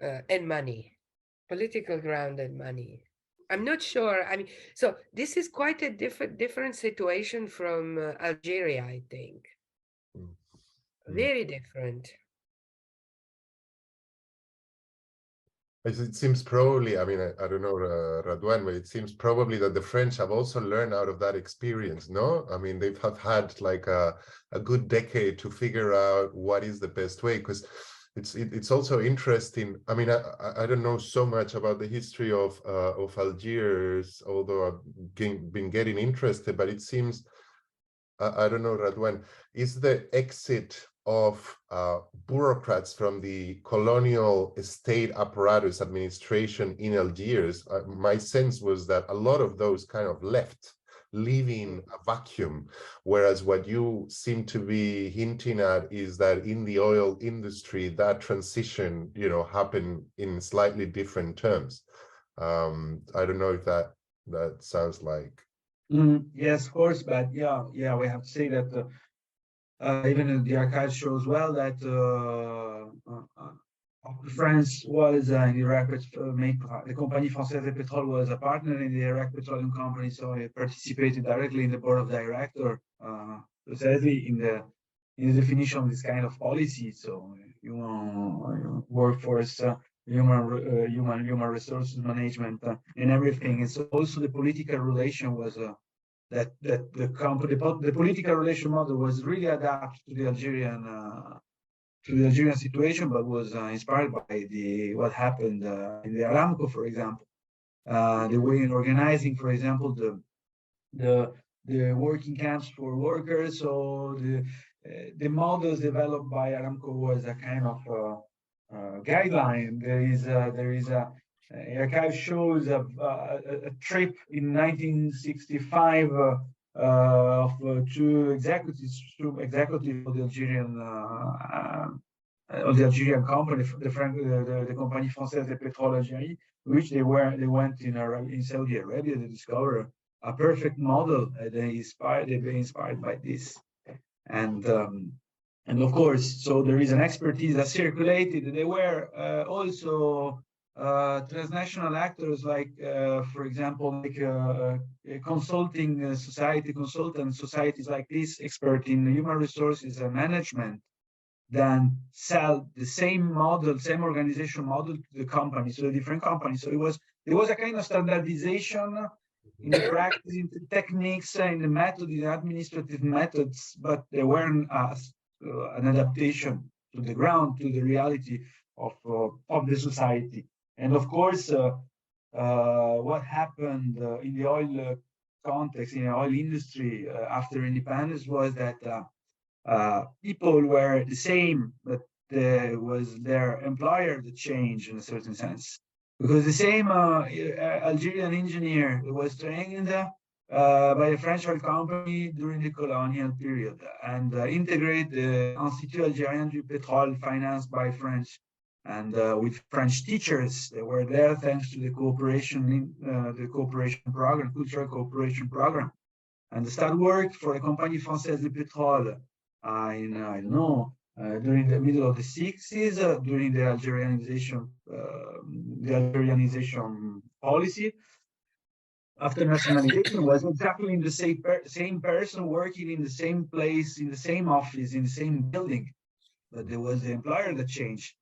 and money, political ground and money. I'm not sure. I mean, so this is quite a different situation from Algeria, I think. Very different. It seems probably, I mean, I don't know, Radouan, but it seems probably that the French have also learned out of that experience, no? I mean, they have had like a good decade to figure out what is the best way, because it's also interesting. I mean, I don't know so much about the history of Algiers, although I've been getting interested, but it seems, I don't know, Radouan, is the exit of bureaucrats from the colonial state apparatus administration in Algiers, my sense was that a lot of those kind of left, leaving a vacuum, whereas what you seem to be hinting at is that in the oil industry, that transition, you know, happened in slightly different terms. I don't know if that sounds like. Yes, of course, but yeah, we have to say that even the archive shows well that France was in Iraq, the Compagnie Française de Pétrole was a partner in the Iraq Petroleum Company, so it participated directly in the board of directors, precisely in the definition of this kind of policy. So human workforce, human resources management, and everything. And so also the political relation was that the political relation model was really adapted to the Algerian situation, but was inspired by what happened in the Aramco, for example. The way in organizing, for example, the working camps for workers. So the models developed by Aramco was a kind of guideline. There is a archive shows a trip in 1965 of two executives of the Algerian company, the Compagnie Française de Pétrole Algérie, which they went in Saudi Arabia to discover a perfect model. They've been inspired by this, and of course, so there is an expertise that circulated. They were also transnational actors, like, for example, like consultant societies like this, expert in human resources and management, then sell the same model, same organization model to the company, so the different companies. So there was a kind of standardization in the practice, in the techniques, in the method, in the administrative methods, but there weren't an adaptation to the ground, to the reality of the society. And of course, what happened in the oil context, in the oil industry after independence, was that people were the same, but there was their employer that changed in a certain sense. Because the same Algerian engineer was trained by a French oil company during the colonial period, and integrate the Institut Algérien du Pétrole, financed by French, and with French teachers. They were there thanks to the cooperation program, cultural cooperation program, and start work for the Compagnie Française de Pétrole in I don't know, during the middle of the 60s, during the Algerianization policy. After nationalization, was exactly in the same person working in the same place, in the same office, in the same building, but there was the employer that changed.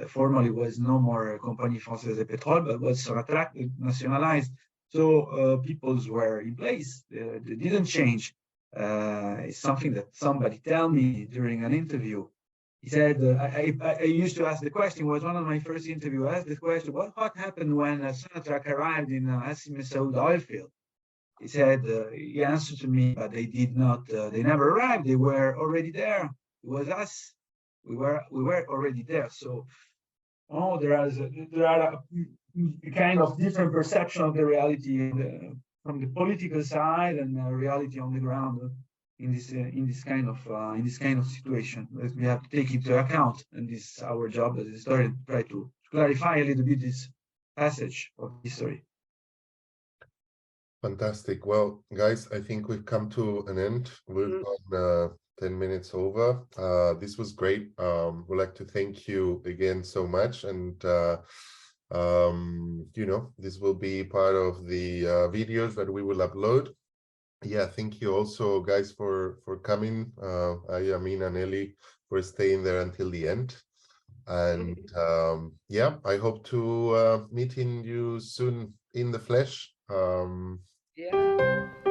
Formally was no more Compagnie Française de Pétrole, but was retracted, nationalized. So peoples were in place. They didn't change. It's something that somebody tell me during an interview. He said, I used to ask the question, was one of my first interviews, I asked the question, what happened when a Sonatrach arrived in Saudi oil field? He said, he answered to me, but they did not, they never arrived, they were already there. It was us, we were already there. So, there are a kind of different perception of the reality from the political side and reality on the ground in this kind of situation that we have to take into account, and this is our job as a historian, to try to clarify a little bit this passage of history. Fantastic. Well, guys, I think we've come to an end. We've gone 10 minutes over. This was great. We'd like to thank you again so much. And, you know, this will be part of the videos that we will upload. Yeah, thank you also, guys, for coming. Amin and Eli for staying there until the end. And yeah, I hope to meeting you soon in the flesh. Yeah.